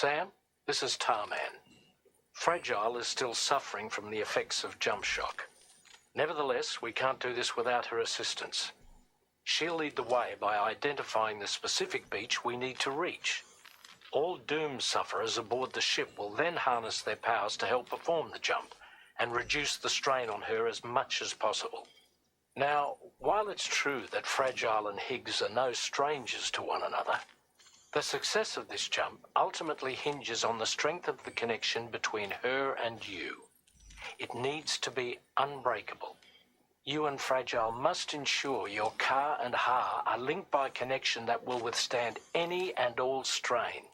Sam, this is Tarman. Fragile is still suffering from the effects of jump shock. Nevertheless, we can't do this without her assistance. She'll lead the way by identifying the specific beach we need to reach. All Doom sufferers aboard the ship will then harness their powers to help perform the jump and reduce the strain on her as much as possible. Now, while it's true that Fragile and Higgs are no strangers to one another, the success of this jump ultimately hinges on the strength of the connection between her and you. It needs to be unbreakable. You and Fragile must ensure your Ka and Ha are linked by a connection that will withstand any and all strain.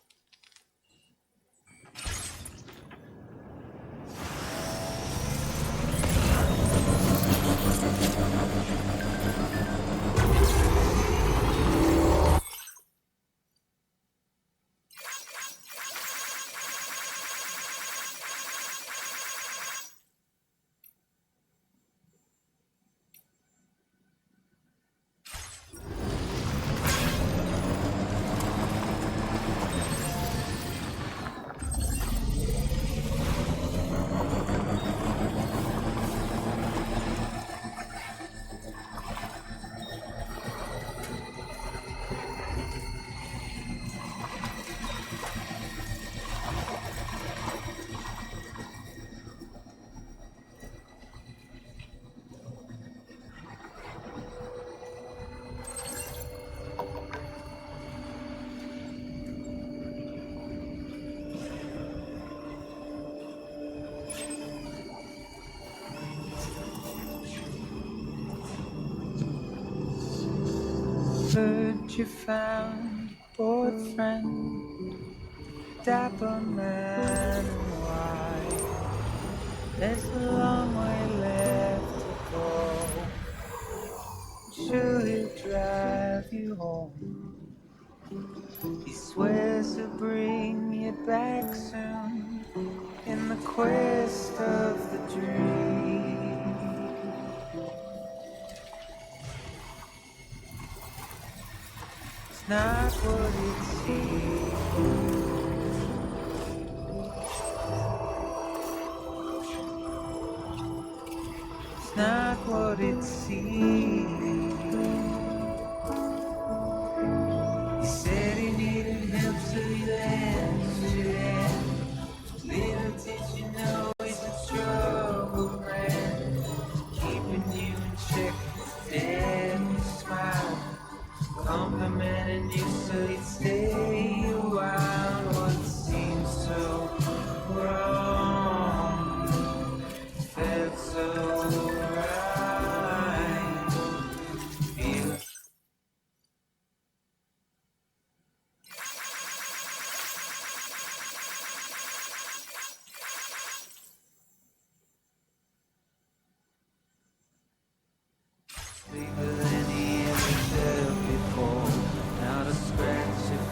Heard you found both friend, dapper man and wife. There's a long way left to go. I'm sure he'll drive you home. He swears to bring you back soon in the quest of the dream. It's not what it seems. It's not what it seems. He said he needed help, so he lent you in. Little did you know he's a troubled man, keeping you in check, deadly smile, complimenting you so you'd stay a while. What seems so wrong felt so right. Feel bigger than he ever felt before. Now to scratch your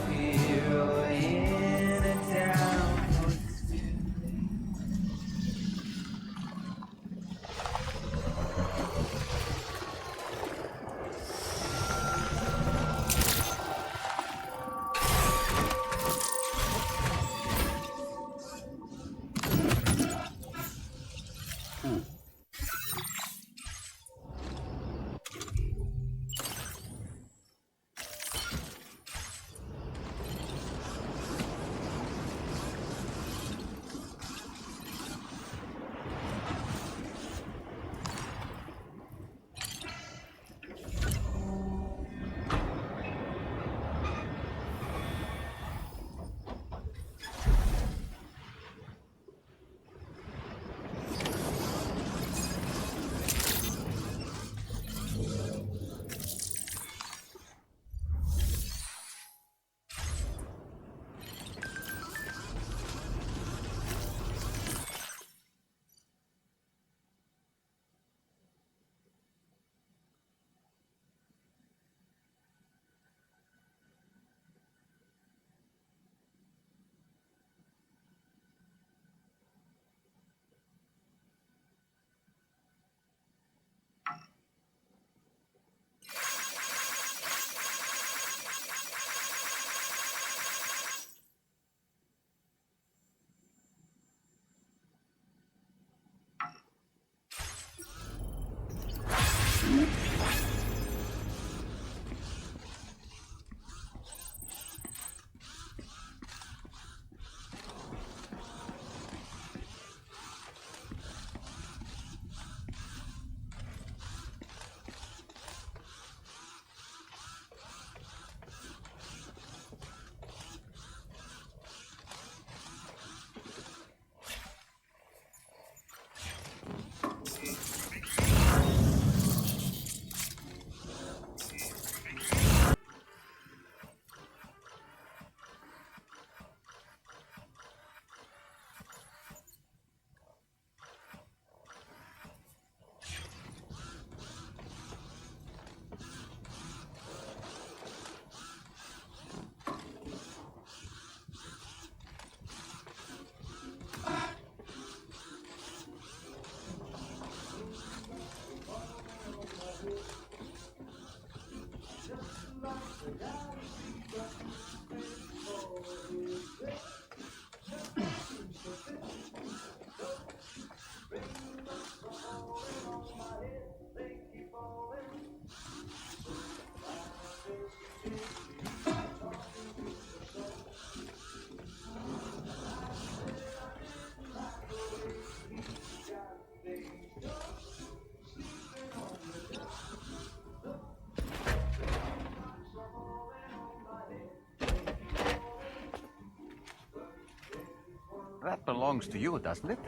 That belongs to you, doesn't it?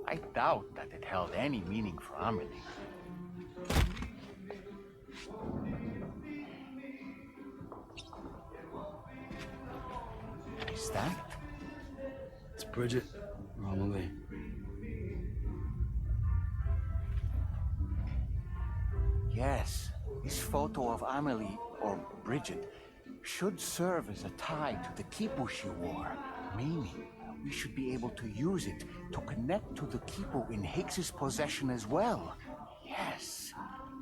I doubt that it held any meaning for Amelie. Is that? It's Bridget or Amelie. Yes, this photo of Amelie, or Bridget, should serve as a tie to the quipu she wore, meaning we should be able to use it to connect to the quipu in Higgs's possession as well. Yes,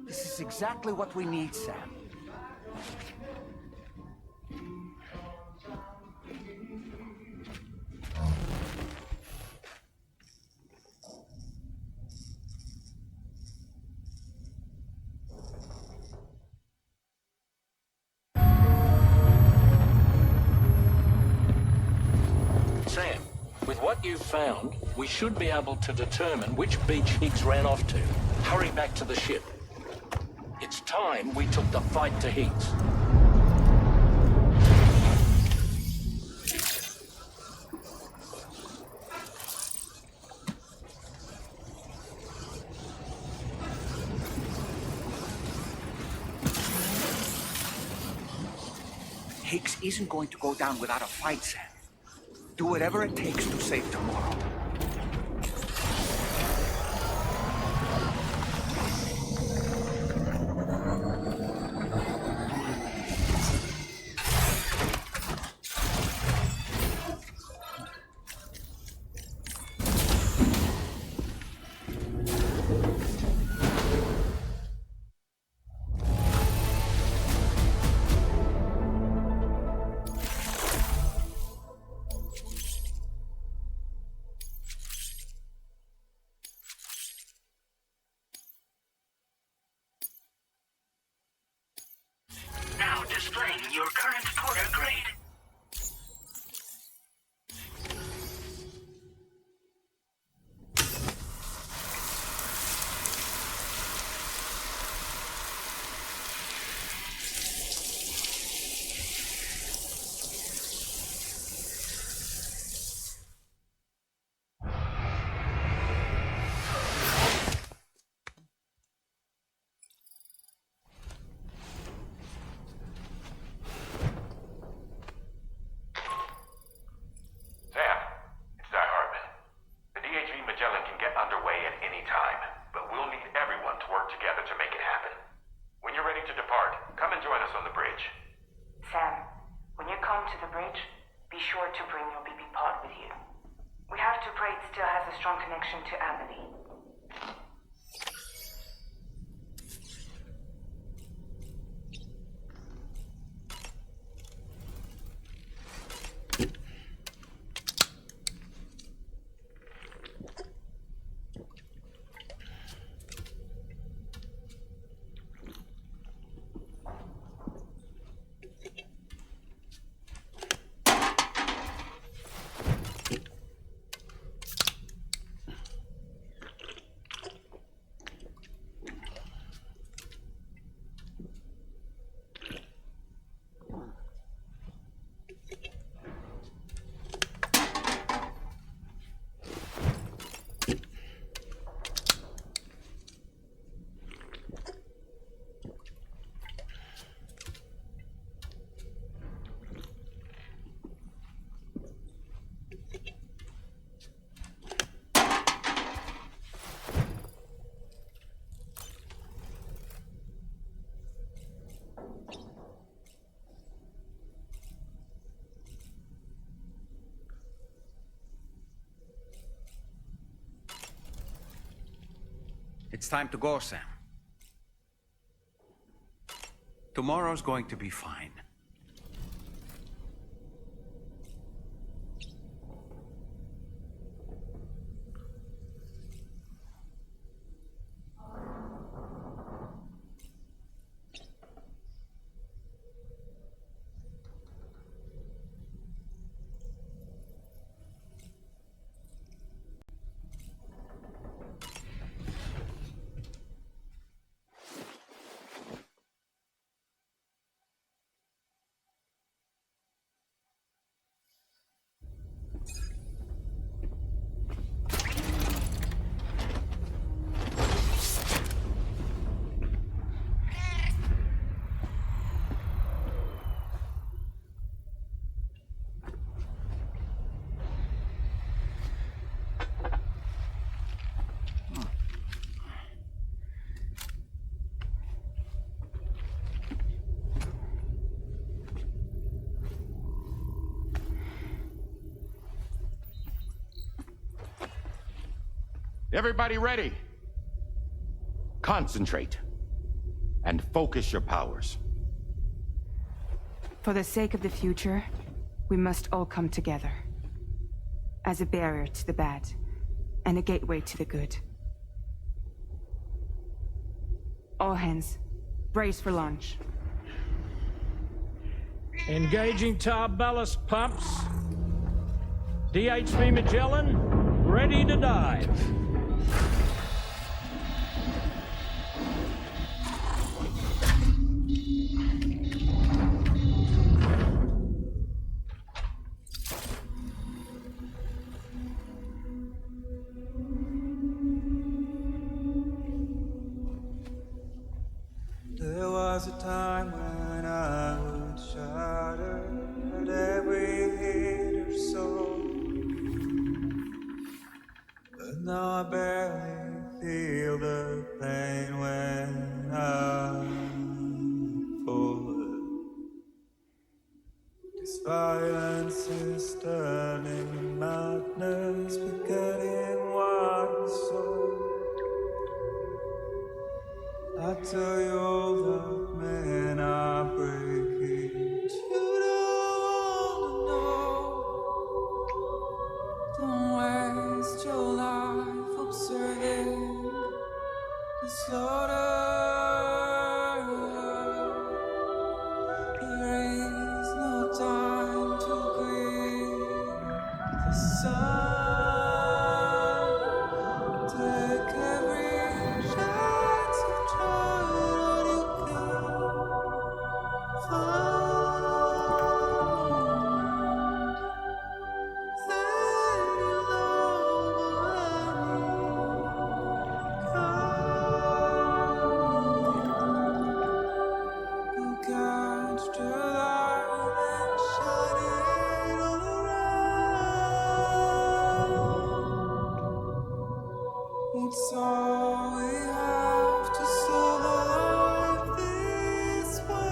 this is exactly what we need, Sam. Sam, with what you've found, we should be able to determine which beach Higgs ran off to. Hurry back to the ship. It's time we took the fight to Higgs. Higgs isn't going to go down without a fight, Sam. Do whatever it takes to save tomorrow. Now displaying your current porter grade. Sam, it's Di Hartman. The DHV Magellan can get underway at any time, but we'll need everyone to work together to make it happen. When you're ready to depart, come and join us on the bridge. Sam, when you come to the bridge, be sure to bring your BB pod with you. We have to pray it still has a strong connection to Amelie. It's time to go, Sam. Tomorrow's going to be fine. Everybody ready? Concentrate. And focus your powers. For the sake of the future, we must all come together. As a barrier to the bad, and a gateway to the good. All hands, brace for launch. Engaging tar ballast pumps. DHV Magellan, ready to dive. There was a time when I would shudder at every hit or so, but now I barely feel the pain when I fall. This violence is turning madness, forgetting one soul. I tell you all that men are breaking. You don't know. Don't waste your life observing disorder. There is no time to grieve. The sun take every chance of trying you can find. Then you know catch the light and shine it all around. It's all we have to survive this world.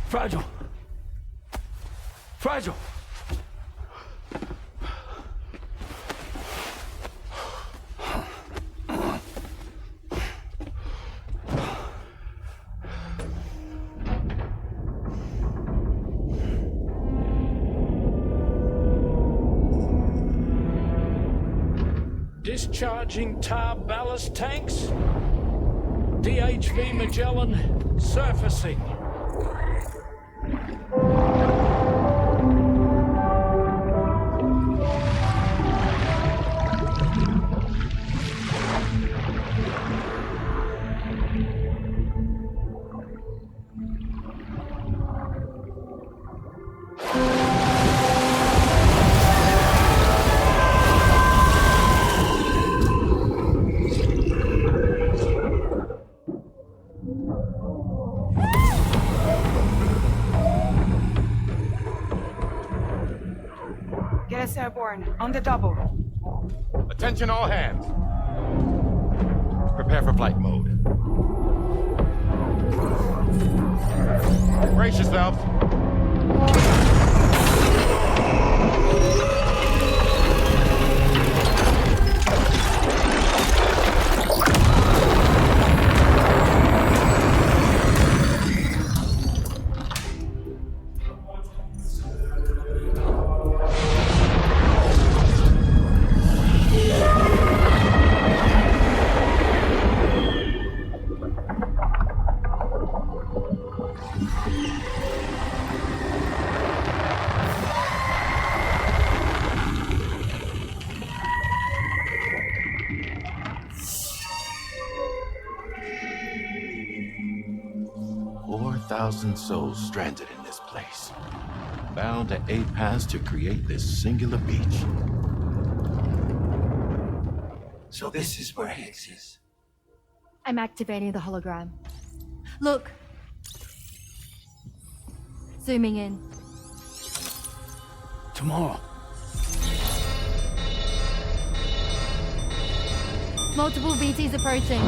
Fragile. Fragile. Discharging tar ballast tanks. DHV Magellan surfacing. Get us airborne, on the double. Attention all hands. Prepare for flight mode. Brace yourselves. 1,000 souls stranded in this place, bound to a pass to create this singular beach. So this is where Higgs is. I'm activating the hologram. Look. Zooming in. Tomorrow. Multiple BTs approaching.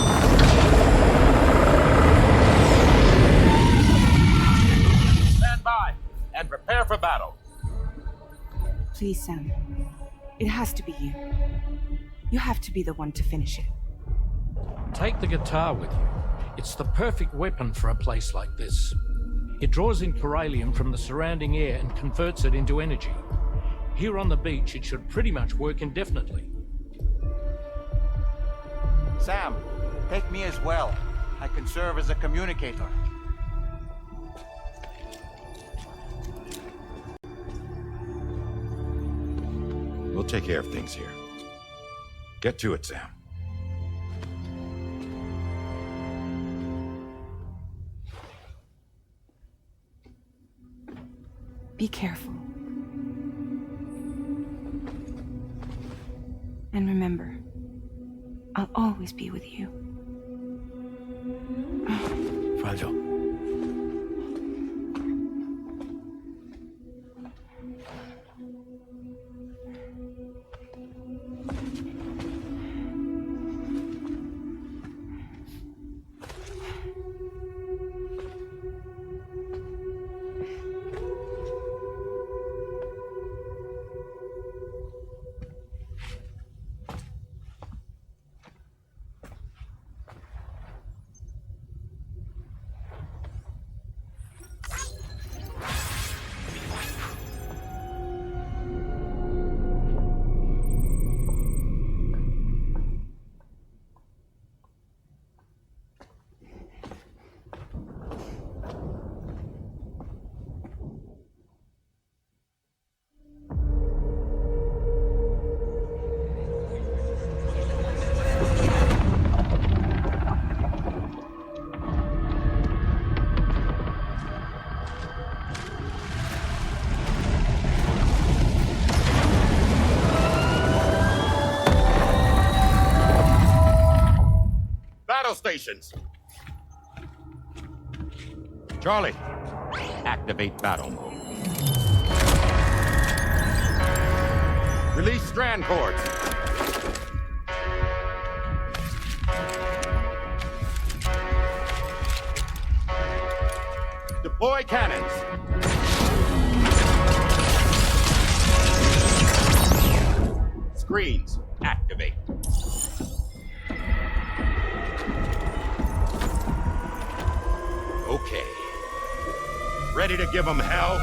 Stand by and prepare for battle. Please, Sam. It has to be you. You have to be the one to finish it. Take the guitar with you. It's the perfect weapon for a place like this. It draws in chiralium from the surrounding air and converts it into energy. Here on the beach, it should pretty much work indefinitely. Sam, take me as well. I can serve as a communicator. We'll take care of things here. Get to it, Sam. Be careful. And remember, I'll always be with you. Fragile. Stations. Charlie, activate battle mode. Release strand cords. Deploy cannons. Screens, activate. Okay. Ready to give them hell?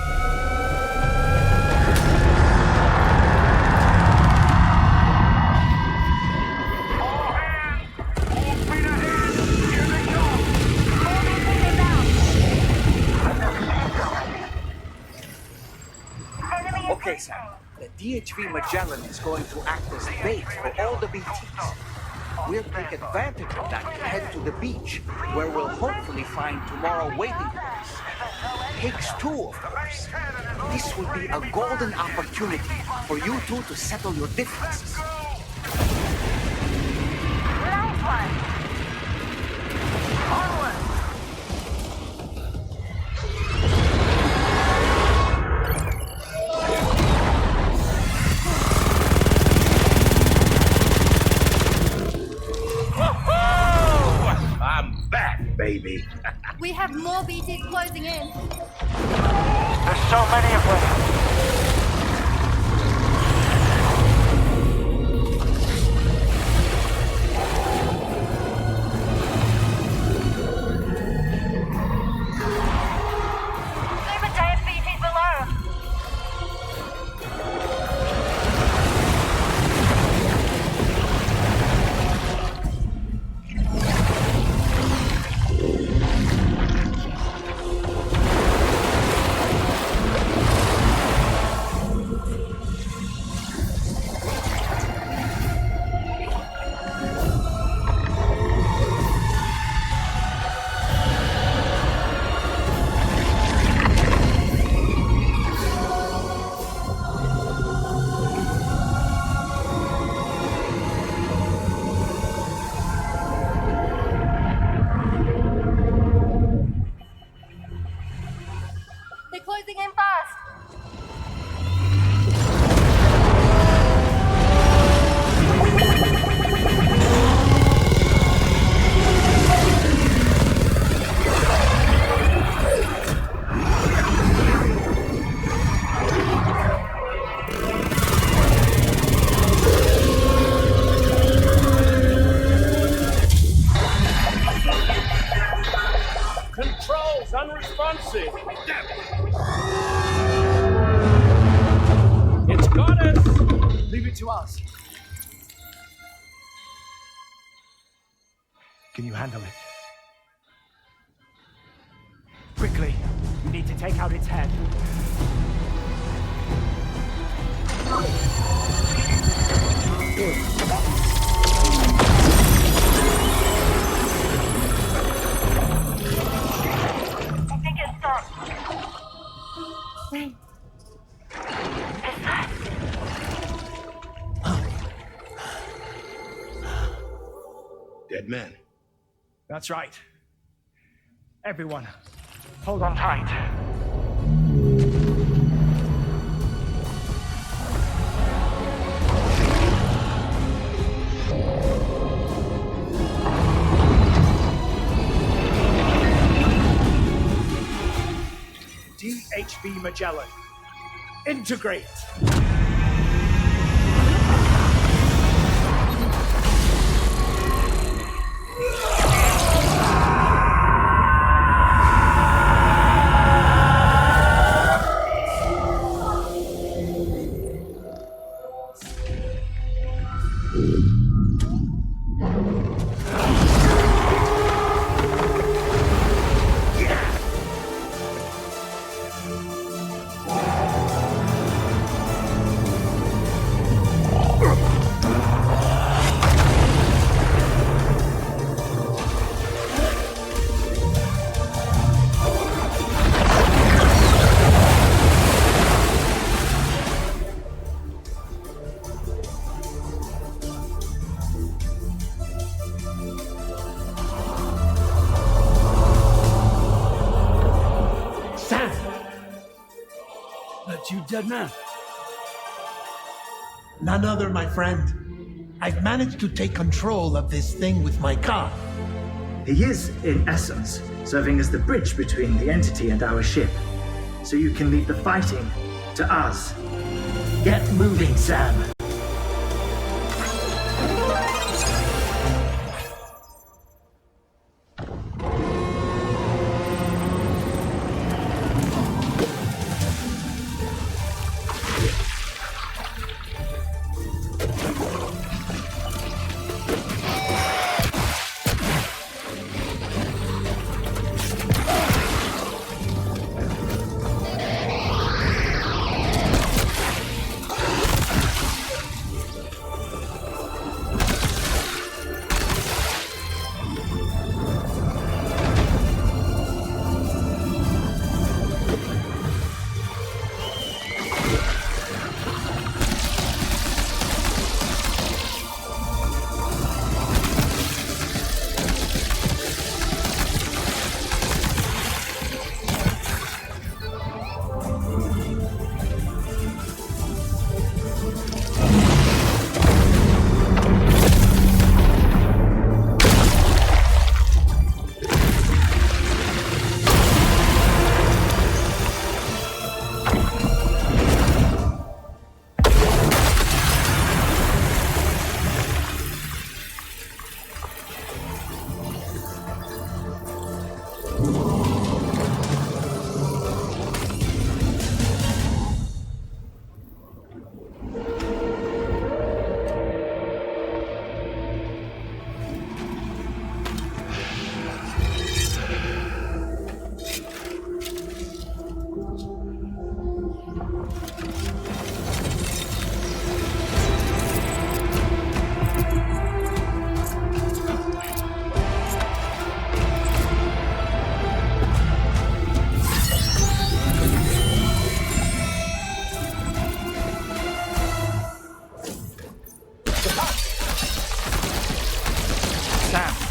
All hands! Full speed ahead! Here they come! Okay, Sam. The DHV Magellan is going to act as bait for all the BTs. We'll take advantage of that to head to the beach, where we'll hopefully find tomorrow waiting for us. Higgs too, of course. This will be a golden opportunity for you two to settle your differences. Nice one! Onward! Baby. We have more BTs closing in. There's so many of them. Leave a giant BTs below. mercy! Damn it! It's got us! Leave it to us. Can you handle it? Quickly, we need to take out its head. I think it stopped. Is that? Dead man. That's right. Everyone, hold on tight. DHV Magellan, integrate! You dead man? None other, my friend. I've managed to take control of this thing with my car. He is, in essence, serving as the bridge between the entity and our ship. So you can leave the fighting to us. Get moving, Sam.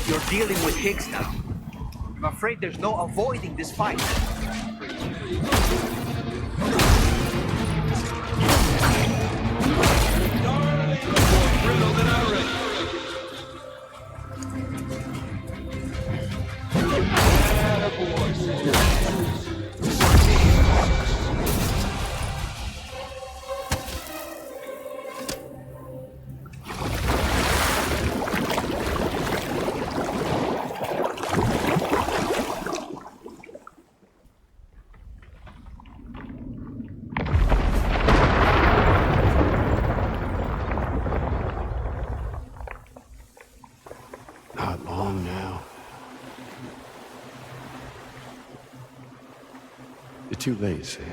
You're dealing with Higgs now. I'm afraid there's no avoiding this fight. that long now. You're too late, Sam.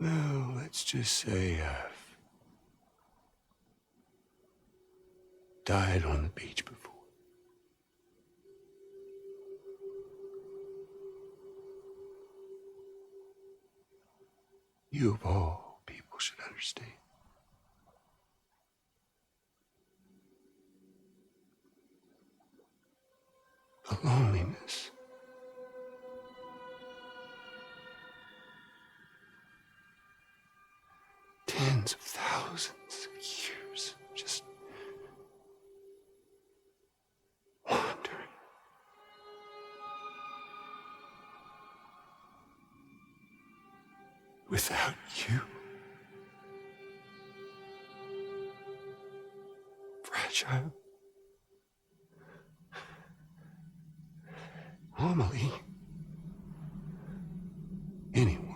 Well, let's just say I've died on the beach before. You of all people should understand. The loneliness. Tens of thousands of years just wandering. Without you. Fragile. Amelie. Anyone.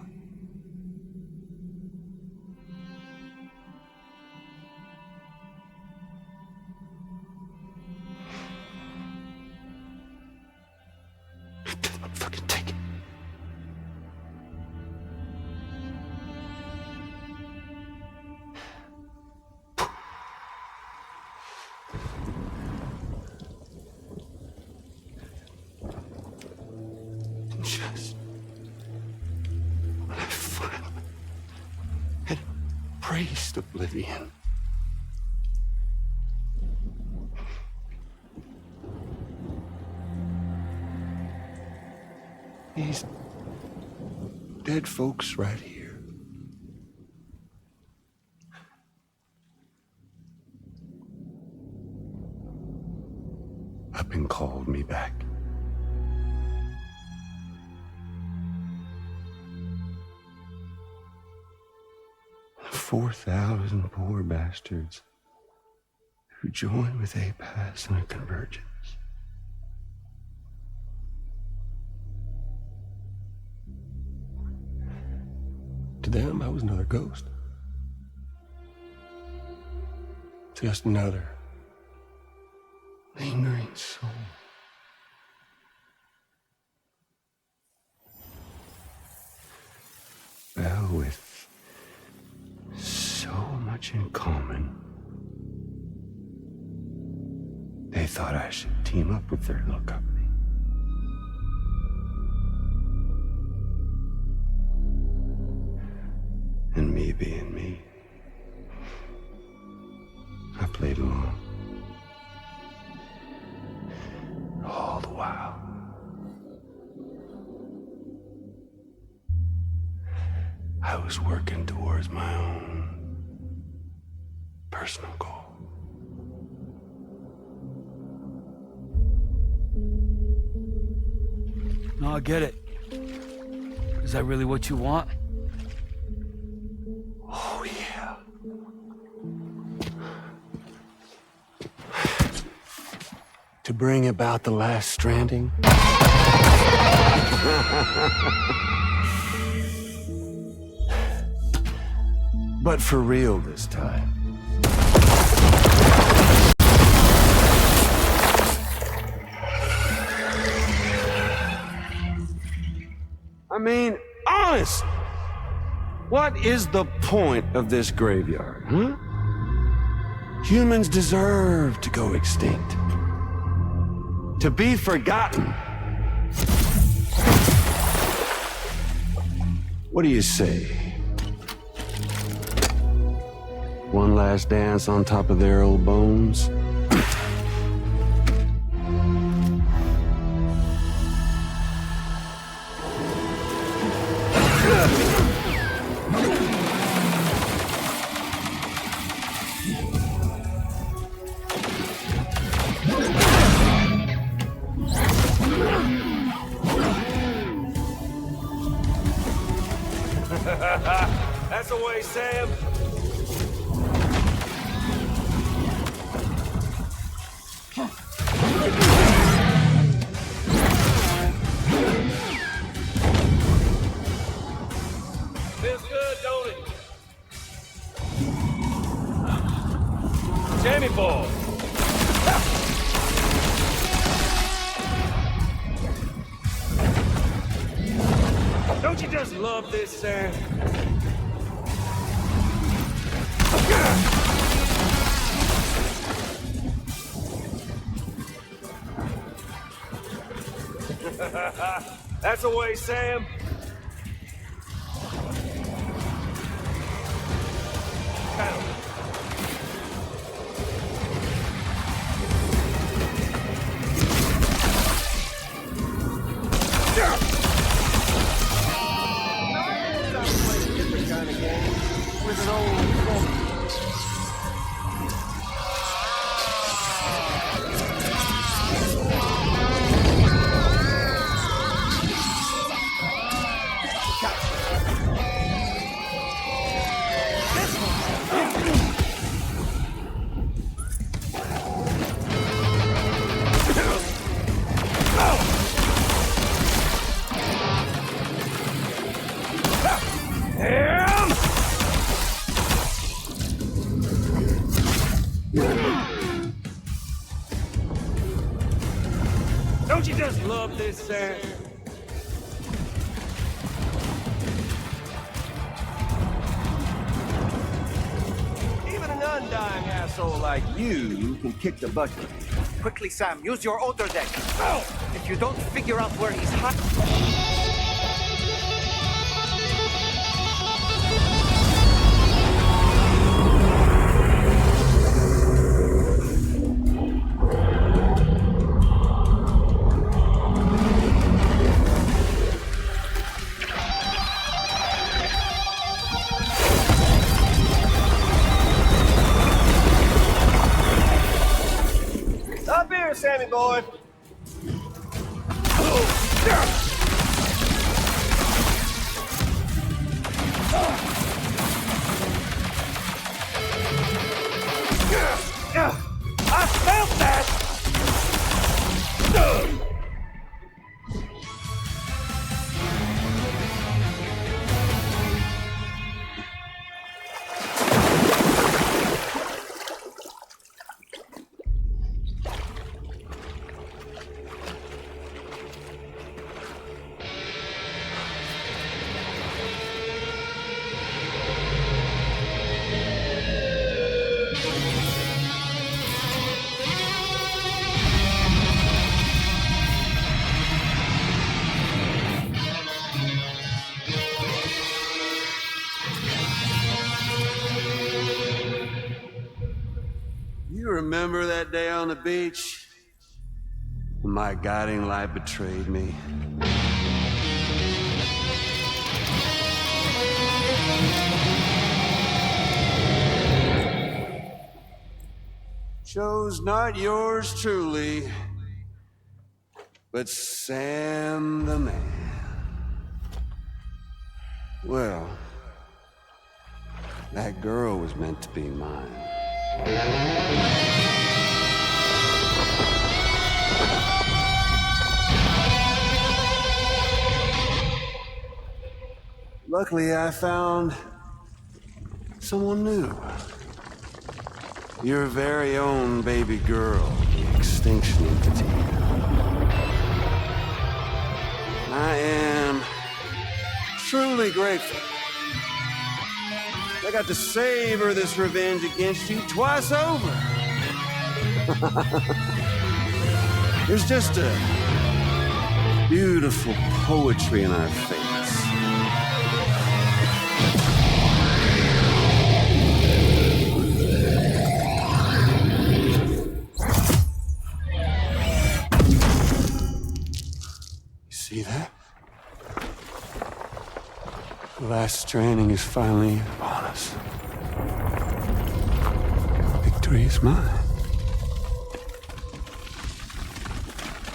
Just when I finally had embraced oblivion, these dead folks right here up and called me back. 4,000 poor bastards who joined with APAS in a convergence. To them, I was another ghost. Just another lingering soul. Well, with so much in common, they thought I should team up with their little company. And me being me, I played along. All the while, I was working towards my own personal goal. No, I get it. Is that really what you want? Oh, yeah. To bring about the last stranding? But for real this time. I mean, honest, what is the point of this graveyard, huh? Humans deserve to go extinct. To be forgotten. What do you say? One last dance on top of their old bones? the way, Sam. Feels good, don't it? Jamie boy. Don't you just love this, Sam? That's the way, Sam. With an old woman. Don't you just love this, Sam? Even an undying asshole like you can kick the bucket. Quickly, Sam, use your outer deck. If you don't figure out where he's hiding... Up here, Sammy boy. I felt that! You remember that day on the beach? When my guiding light betrayed me? Chose not yours truly, but Sam the man. Well, that girl was meant to be mine. Luckily, I found someone new. Your very own baby girl, the Extinction Entity. I am truly grateful. I got to savor this revenge against you twice over. There's just a beautiful poetry in our fates. See that? The last stranding is finally upon us. Victory is mine.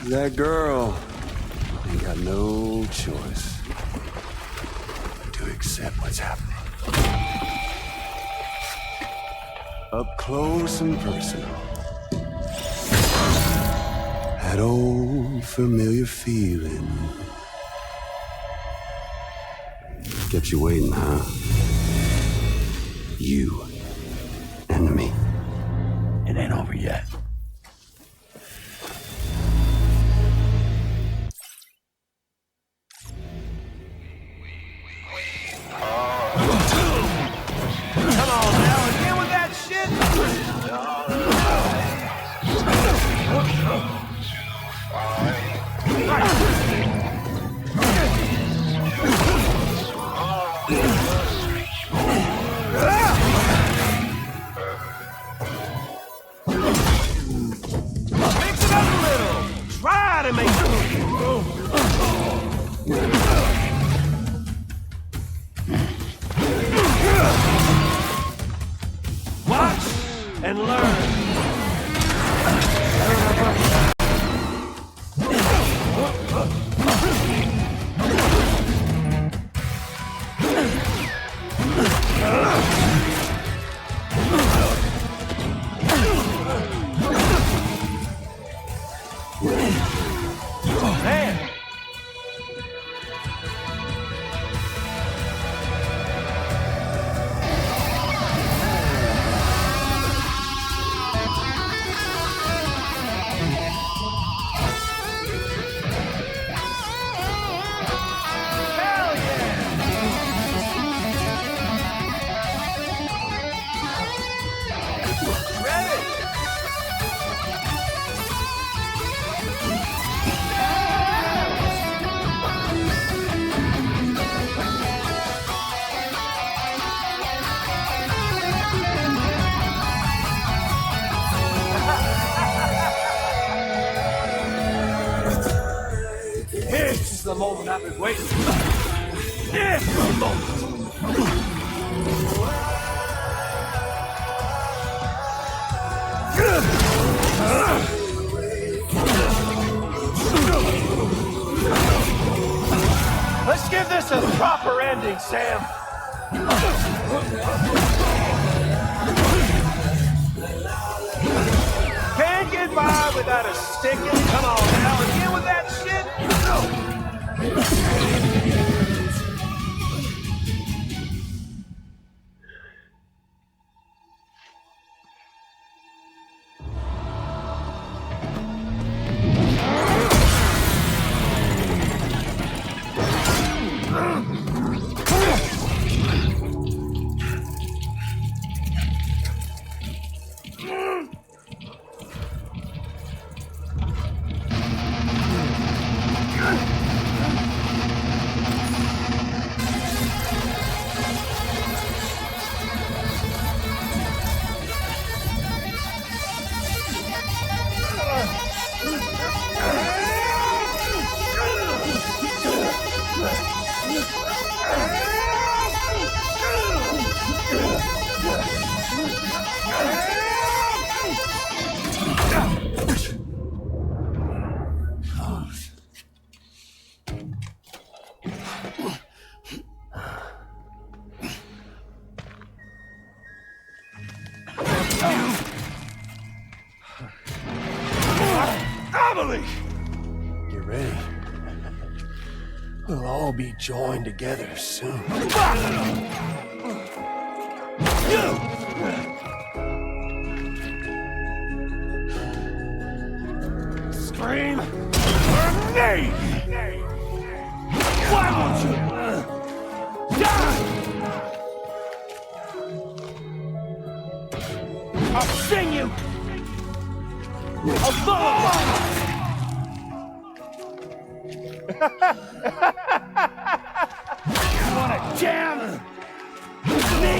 That girl ain't got no choice but to accept what's happening. Up close and personal. That old familiar feeling. Kept you waiting, huh? You and me. It ain't over yet. Come on now, again with that shit! Mix it up a little! Try to make Watch and learn. Man. This is the moment I've been waiting for. This is the moment. Let's give this a proper ending, Sam. Can't get by without a sticking. Come on now, again with that shit. Get ready. We'll all be joined together soon. Scream for me! Why won't you die? I'll sing you a lullaby! You wanna jam? Me?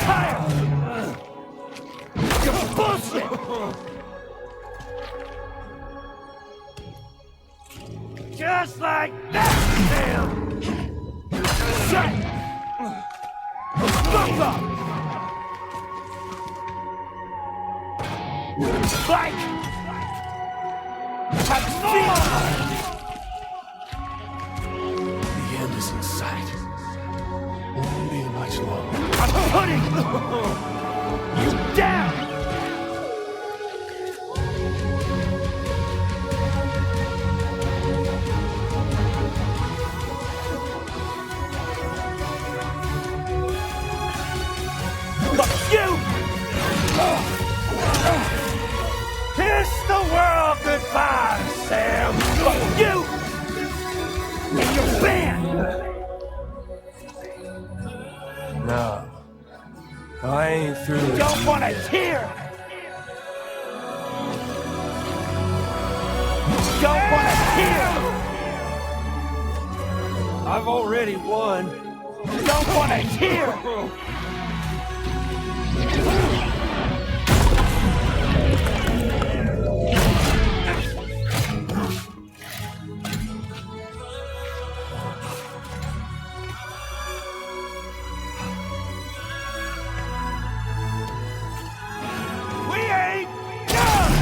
Tired! You're bullshit! Just like that, Sam! Shut! Fuck up! Like! The end is in sight. You down! Fuck you! Kiss the world goodbye, Sam! Fuck you! And your band! No. I ain't through with Don't you wanna yet. hear! Don't wanna hear! I've already won. Don't wanna hear! We ain't done!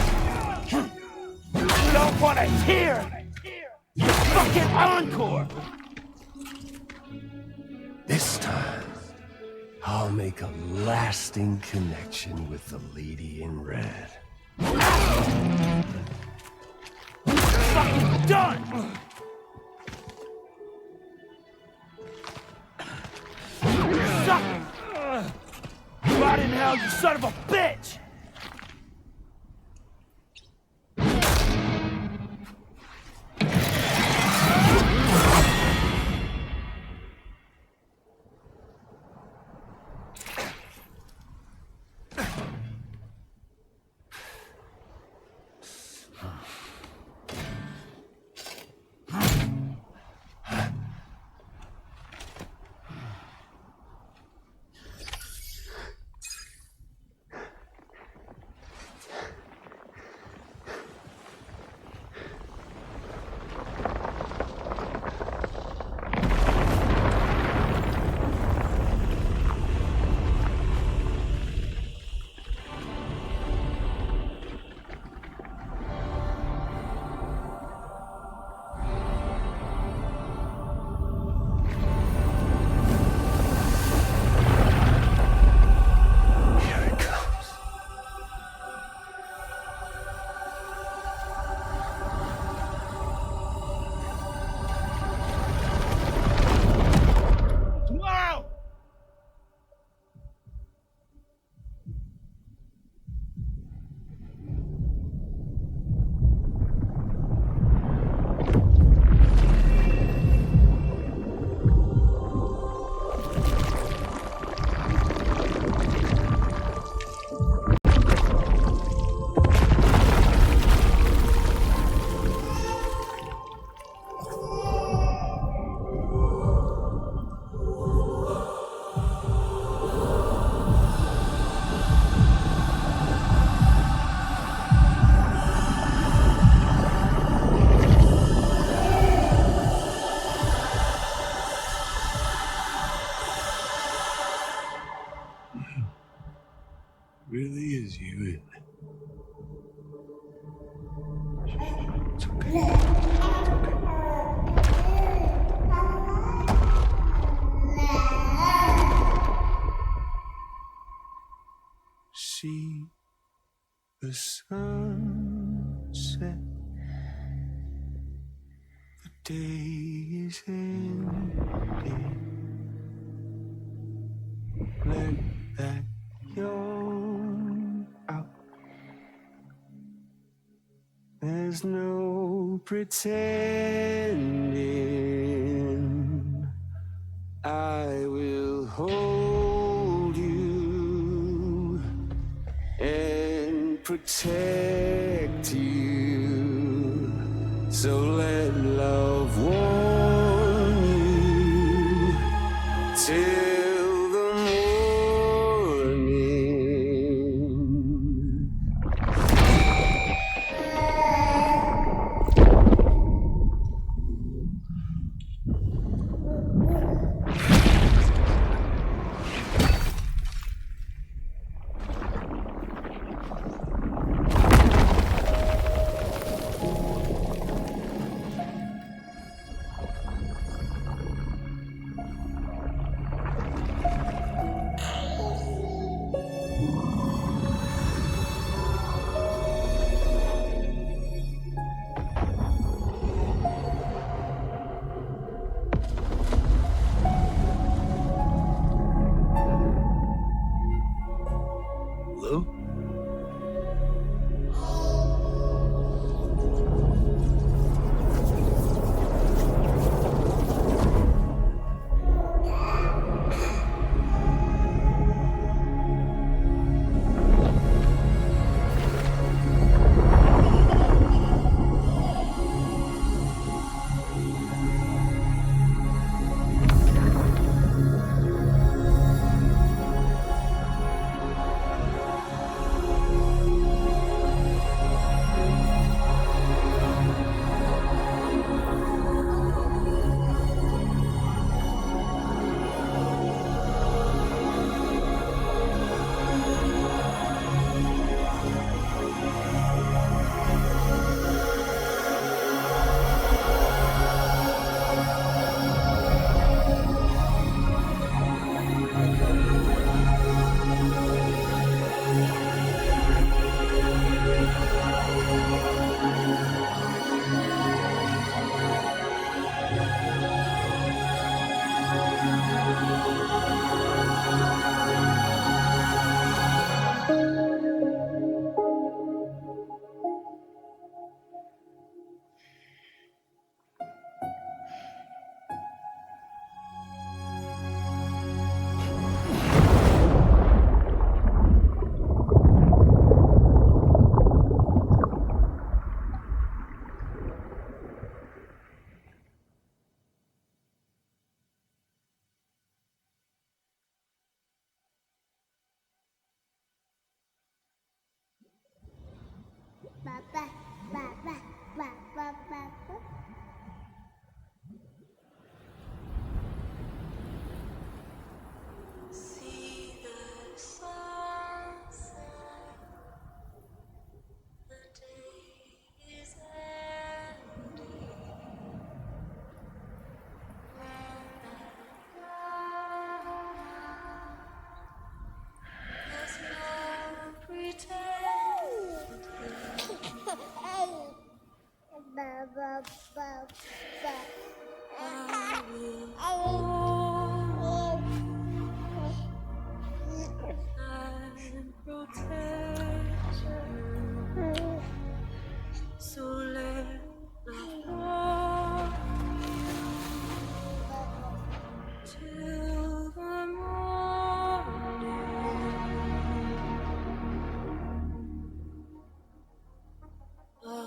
Don't wanna hear! The fucking encore! This time, I'll make a lasting connection with the lady in red. Fucking done! Suck it! Rot in hell, you son of a bitch! Really is you, isn't it? It's okay. See the sunset. The day is ending. Let that yawn out. There's no pretending. I will hold you and protect you. So let love warm you till the morning.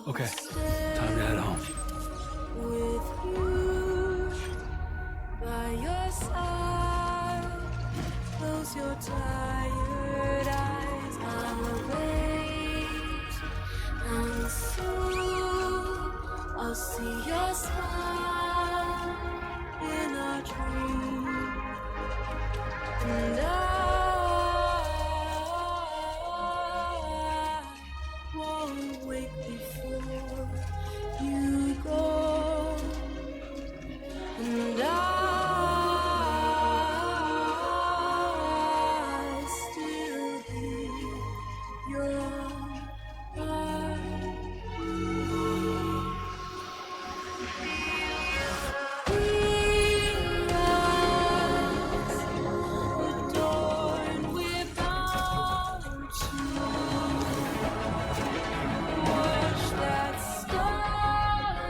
Okay, time to head home. With you by your side, close your tired eyes. I'm awake, and soon I'll see your smile in a dream, and I won't wake before you go, and I still hear your heart. Adorned with column two, watch that star.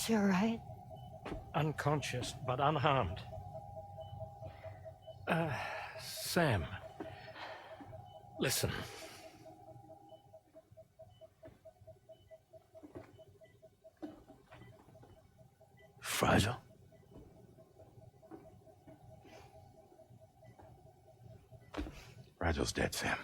She alright? Unconscious, but unharmed. Sam. Listen. Fragile? Fragile's dead, Sam.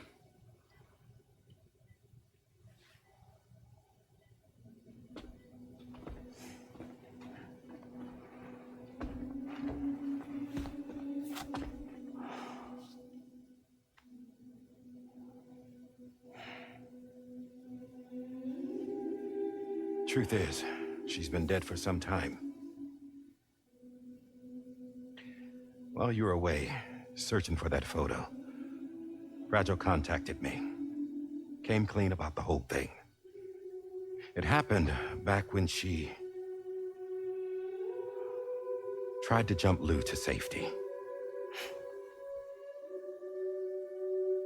Truth is, she's been dead for some time. While you were away, searching for that photo, Fragile contacted me. Came clean about the whole thing. It happened back when she tried to jump Lou to safety.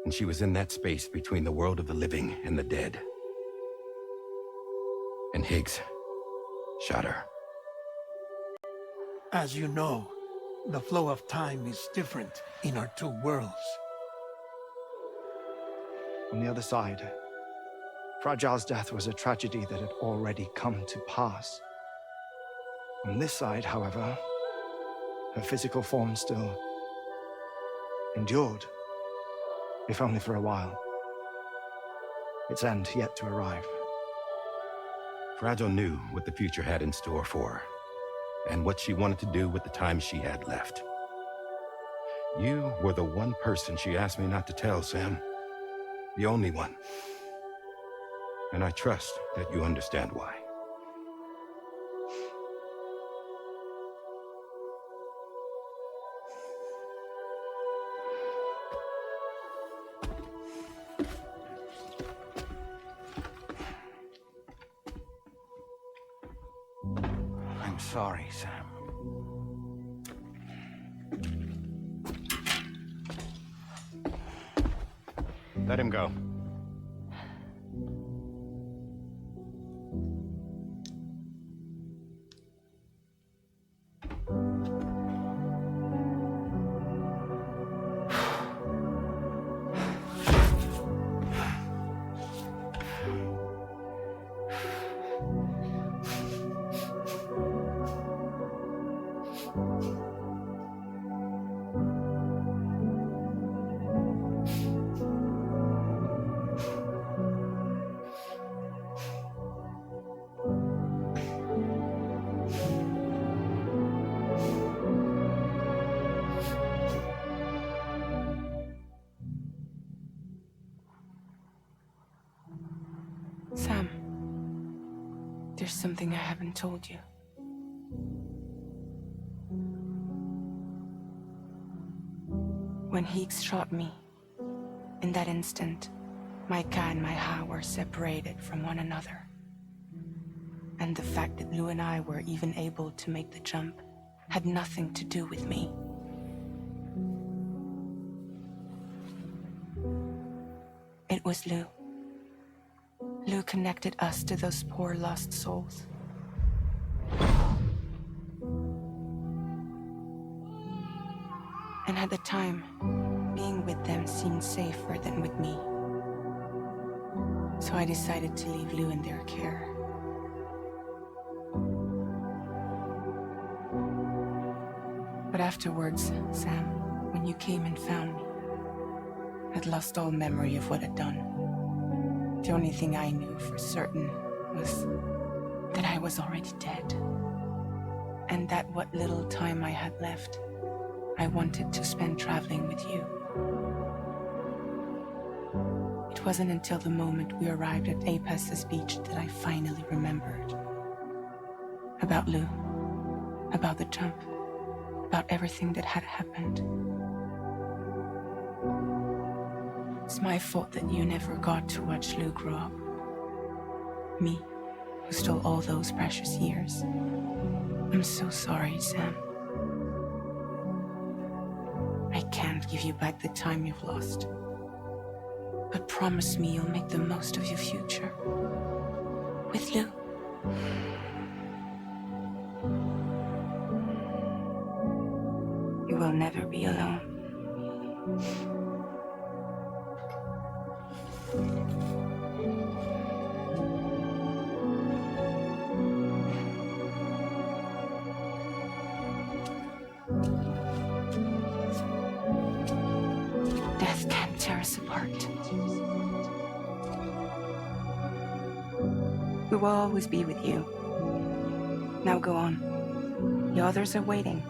And she was in that space between the world of the living and the dead. And Higgs shot her. As you know, the flow of time is different in our two worlds. On the other side, Fragile's death was a tragedy that had already come to pass. On this side, however, her physical form still endured, if only for a while. Its end yet to arrive. Fragile knew what the future had in store for her, and what she wanted to do with the time she had left. You were the one person she asked me not to tell, Sam. The only one. And I trust that you understand why. I'm sorry, Sam. Let him go. Sam, there's something I haven't told you. When Higgs shot me, in that instant, my Ka and my Ha were separated from one another. And the fact that Lou and I were even able to make the jump had nothing to do with me. It was Lou. Lou connected us to those poor lost souls. And at the time, being with them seemed safer than with me. So I decided to leave Lou in their care. But afterwards, Sam, when you came and found me, I'd lost all memory of what I'd done. The only thing I knew for certain was that I was already dead. And that what little time I had left, I wanted to spend traveling with you. It wasn't until the moment we arrived at Apas's beach that I finally remembered. About Lou, about the jump, about everything that had happened. It's my fault that you never got to watch Lou grow up. Me, who stole all those precious years. I'm so sorry, Sam. I can't give you back the time you've lost. But promise me you'll make the most of your future. With Lou. will never be alone. Death can't tear us apart. We will always be with you. Now go on. The others are waiting.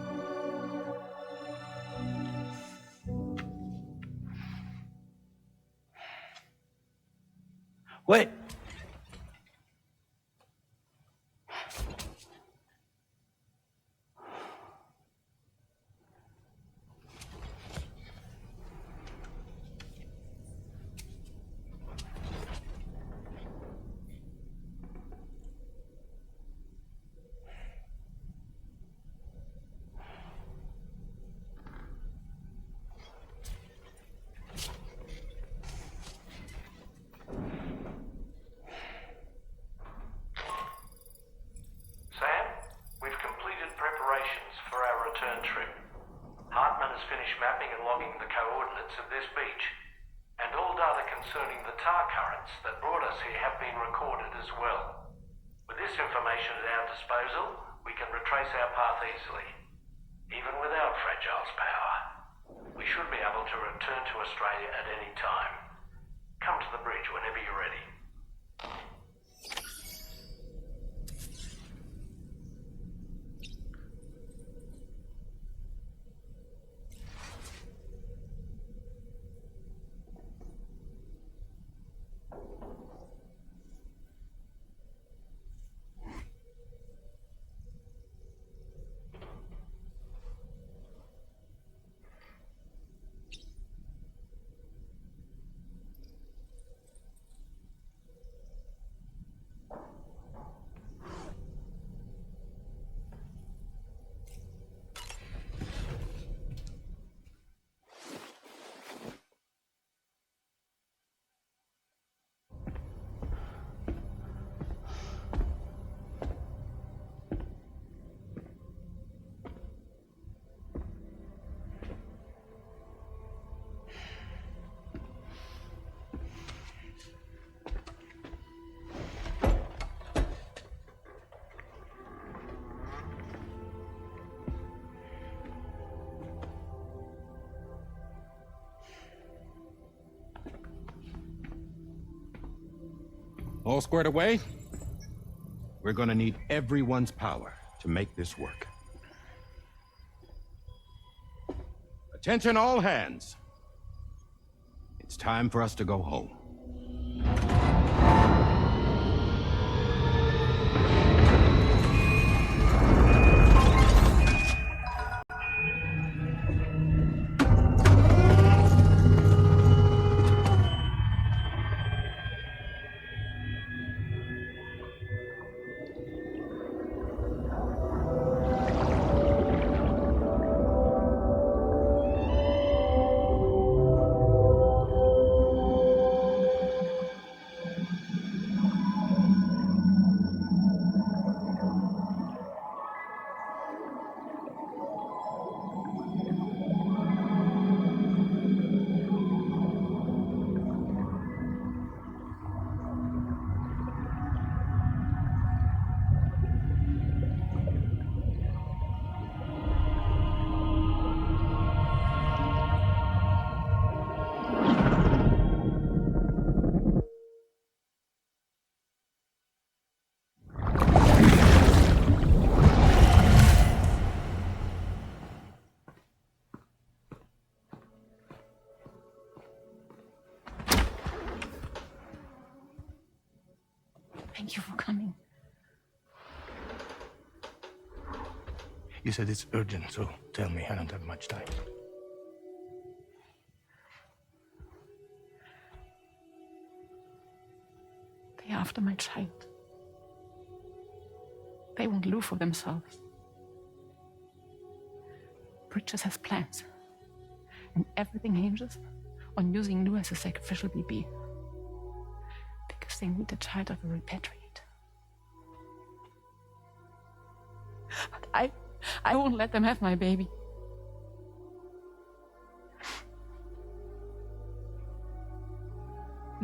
Wait! Sam, we've completed preparations for our return trip. Hartman has finished mapping and logging the coordinates of this beach, and all data concerning the tar currents that brought us here have been recorded as well. With this information at our disposal, we can retrace our path easily. Even without Fragile's power, we should be able to return to Australia at any time. Come to the bridge whenever you're ready. All squared away? We're gonna need everyone's power to make this work. Attention all hands. It's time for us to go home. Thank you for coming. You said it's urgent, so tell me, I don't have much time. They're after my child. They want Lou for themselves. Bridges has plans, and everything hinges on using Lou as a sacrificial BB. Because they need the child of a repatriate. But I won't let them have my baby.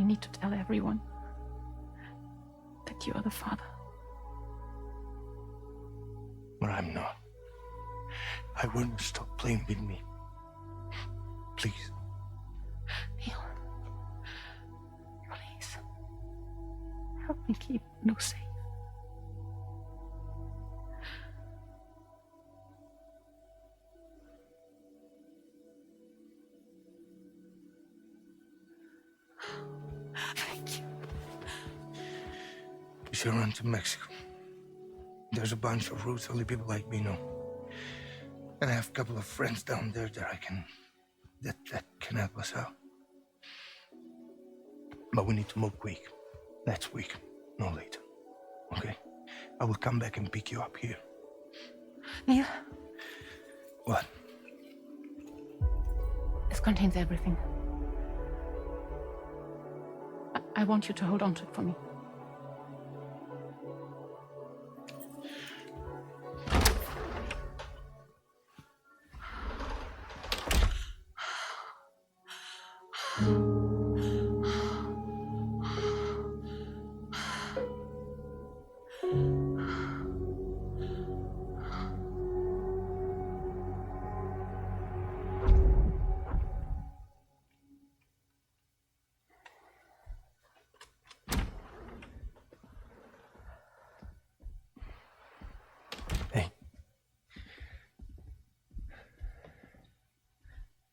need to tell everyone that you are the father. But I'm not. I want you to stop playing with me. Please. Neil. Please. Help me keep Manu safe. Thank you. You should run to Mexico. There's a bunch of routes only people like me know. And I have a couple of friends down there that can help us out. But we need to move quick. Next week, no later. Okay? I will come back and pick you up here. Neil. What? This contains everything. I want you to hold on to it for me.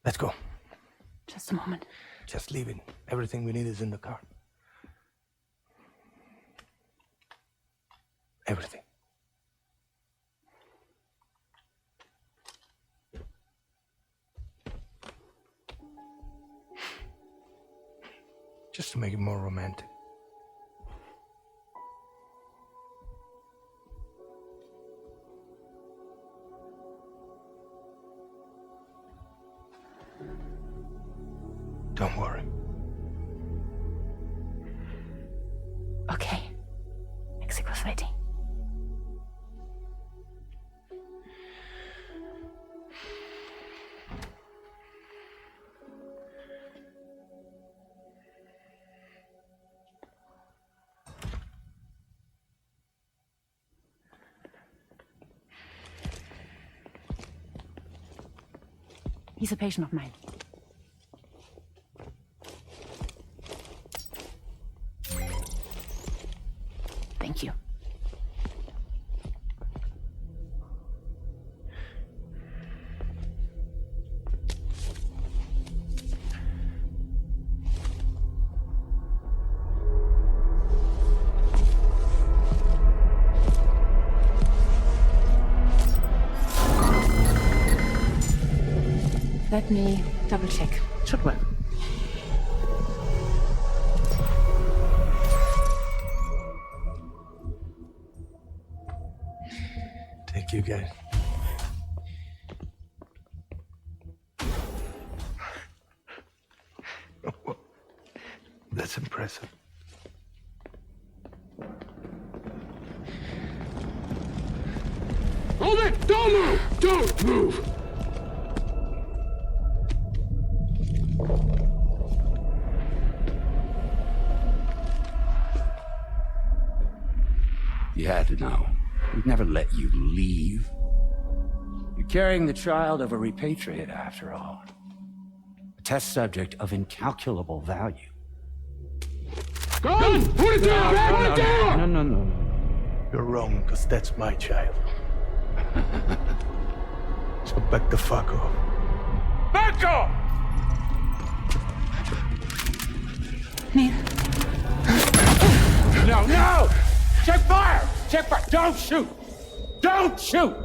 Let's go. Just a moment. Just leave it. Everything we need is in the car. Everything. Just to make it more romantic. Don't worry. Okay. Mexico's ready. He's a patient of mine. Thank you. Let me double check. Should work. Thank you, guys. That's impressive. Hold it! Don't move! Don't move! You had to know. We'd never let you leave. You're carrying the child of a repatriate, after all. A test subject of incalculable value. Gun! Put it down! Put it down! No. You're wrong, because that's my child. So back the fuck off. Back off! Neil. No! Check fire! Check fire! Don't shoot! Don't shoot!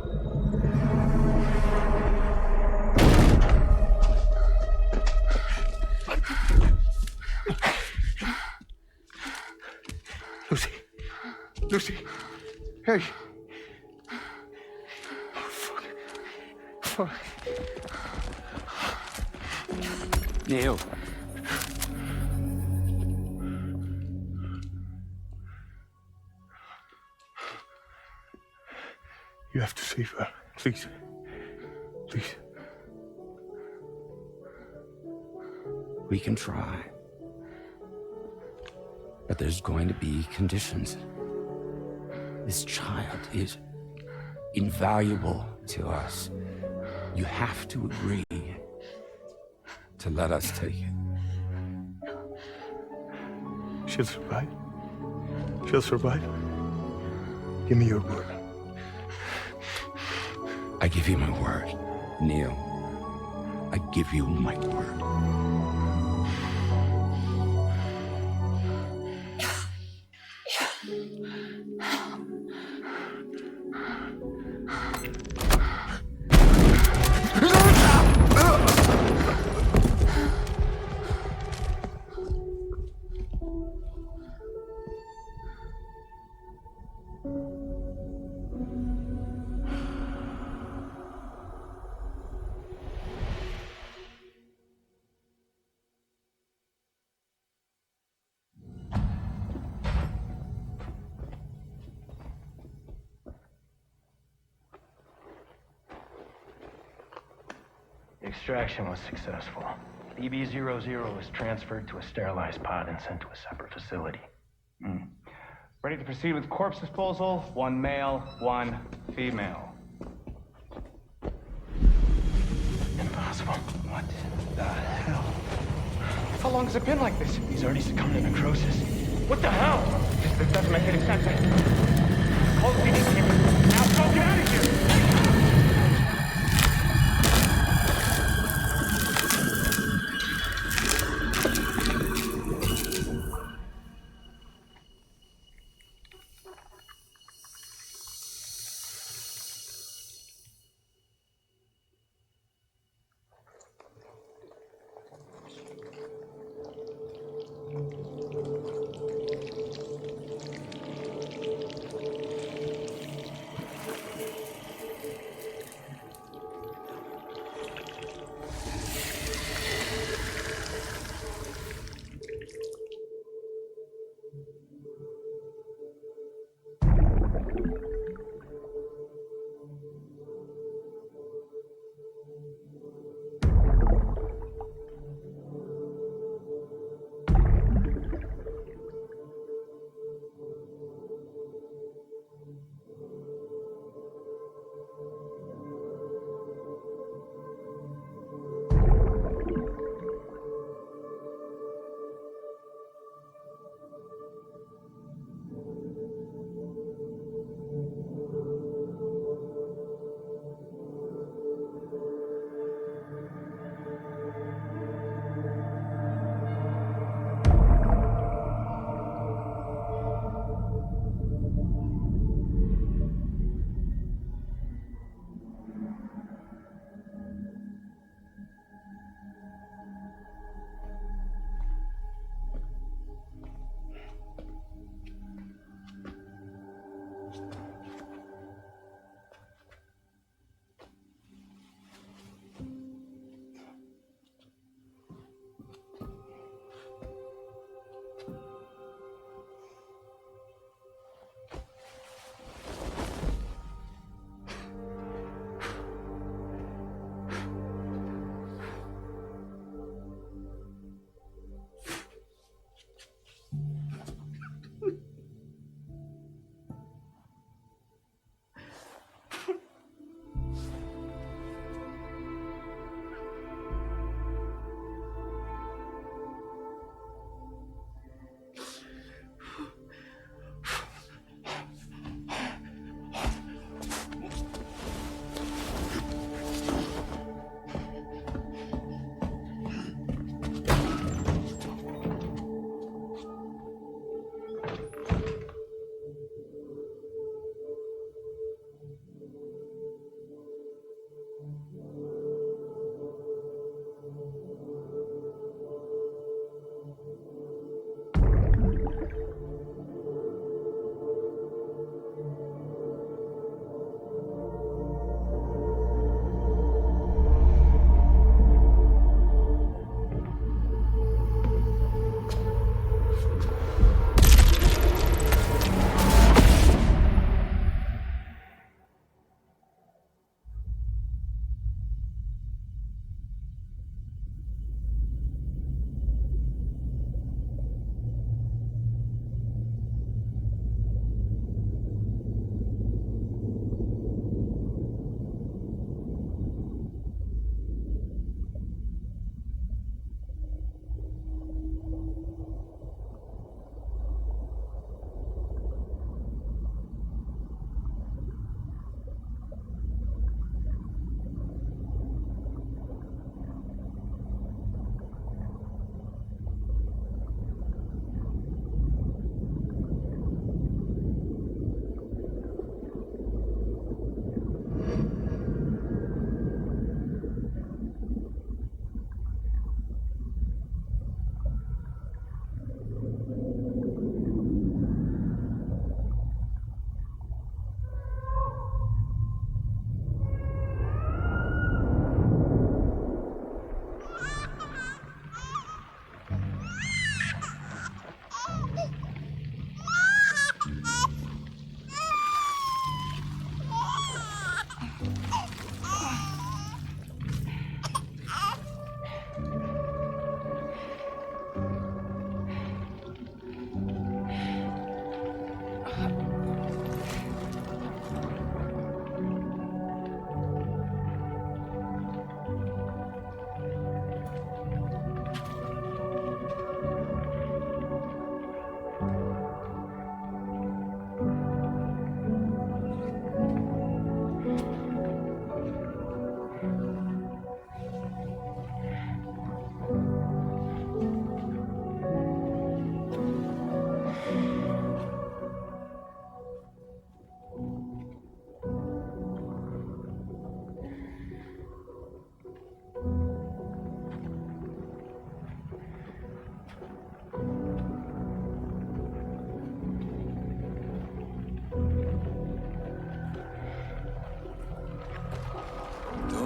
Lucy. Hey. Oh, fuck. Neil. You have to save her. Please. Please. We can try. But there's going to be conditions. This child is invaluable to us. You have to agree to let us take it. She'll survive. She'll survive. Give me your word. I give you my word, Neil. I give you my word. The extraction was successful. EB-00 was transferred to a sterilized pod and sent to a separate facility. Ready to proceed with corpse disposal. 1 male, 1 female. Impossible. What the hell? How long has it been like this? He's already succumbed to necrosis. What the hell? This doesn't make any sense. Call the PD here. Now go get out of here!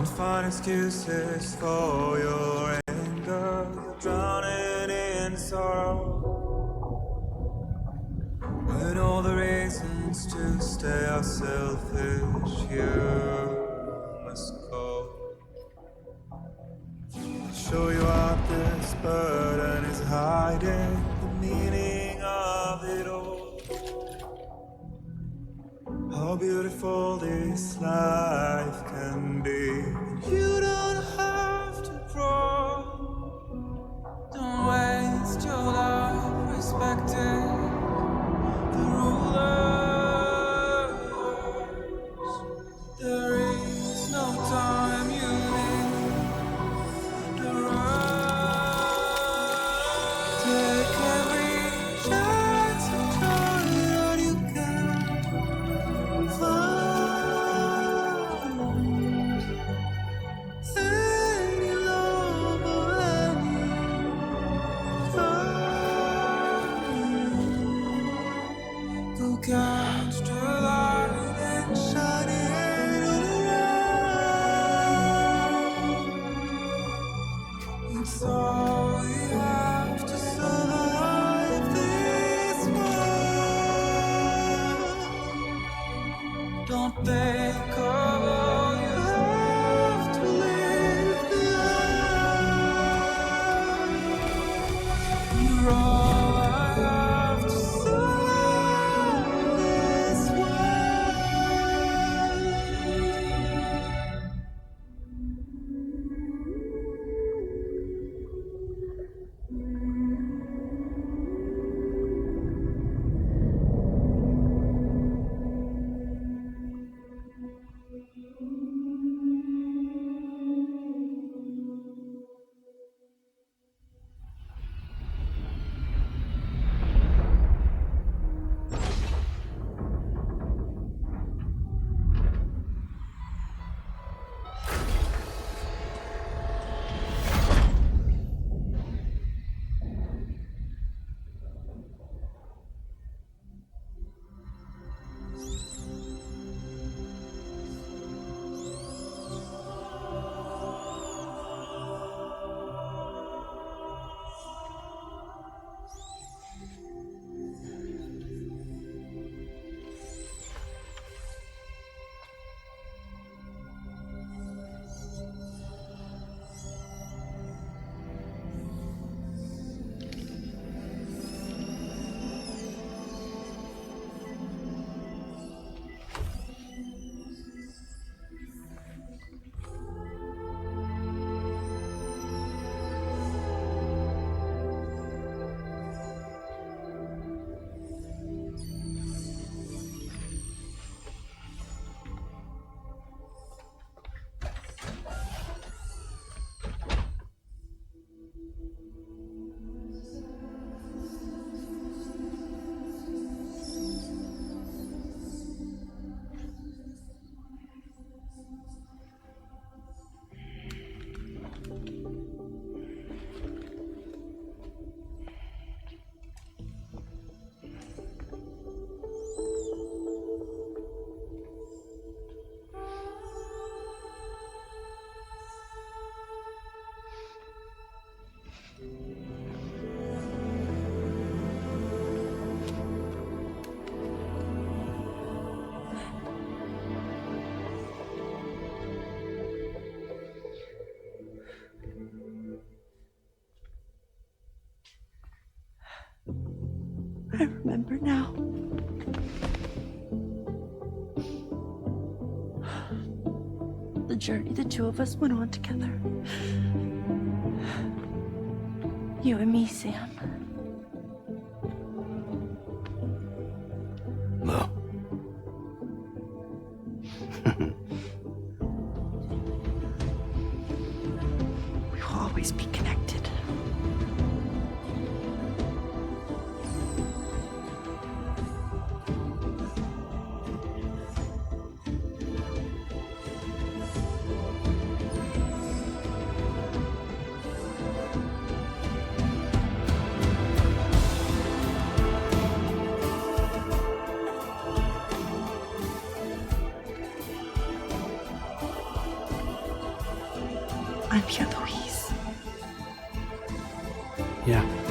Don't find excuses for your anger. You're drowning in sorrow. With all the reasons to stay are selfish, you must go. I'll show you out this burden is hiding the meaning of it all. How beautiful this life can be. You don't have to grow. Don't waste your life respecting the rulers. There is no time you need to run. Take every chance and try what you can find. Any love or any find. Go catch the light and shine it all around. It's all we have to survive this world. Don't think of all you have to leave behind. You're all I have to survive this I remember now. The journey the two of us went on together. You and me, Sam. No. We will always be connected. I'm here, Louise. Yeah.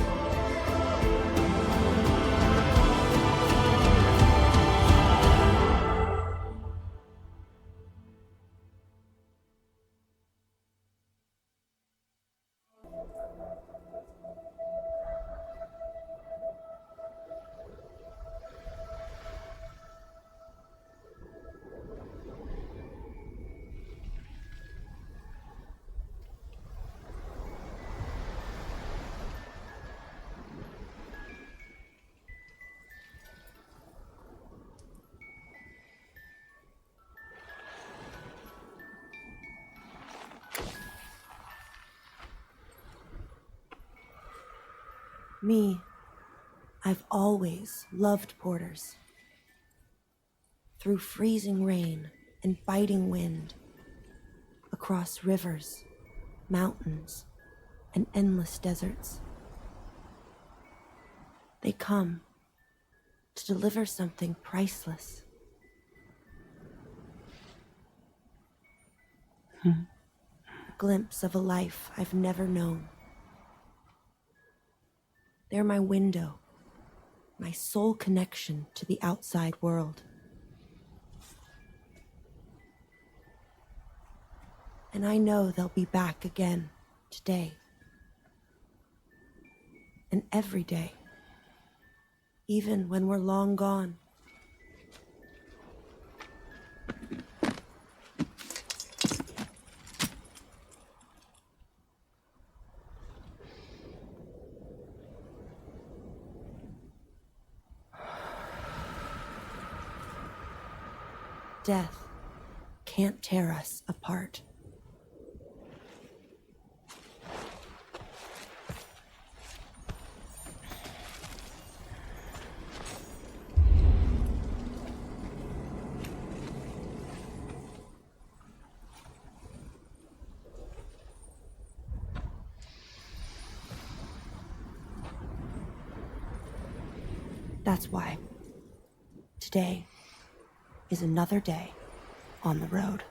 Me, I've always loved porters. Through freezing rain and biting wind, across rivers, mountains, and endless deserts. They come to deliver something priceless. A glimpse of a life I've never known. They're my window, my sole connection to the outside world. And I know they'll be back again today. And every day, even when we're long gone. Death can't tear us apart. That's why today is another day on the road.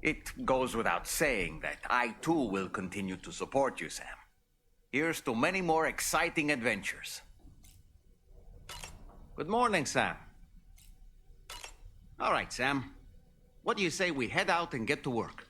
It goes without saying that I too will continue to support you, Sam. Here's to many more exciting adventures. Good morning, Sam. All right, Sam. What do you say we head out and get to work?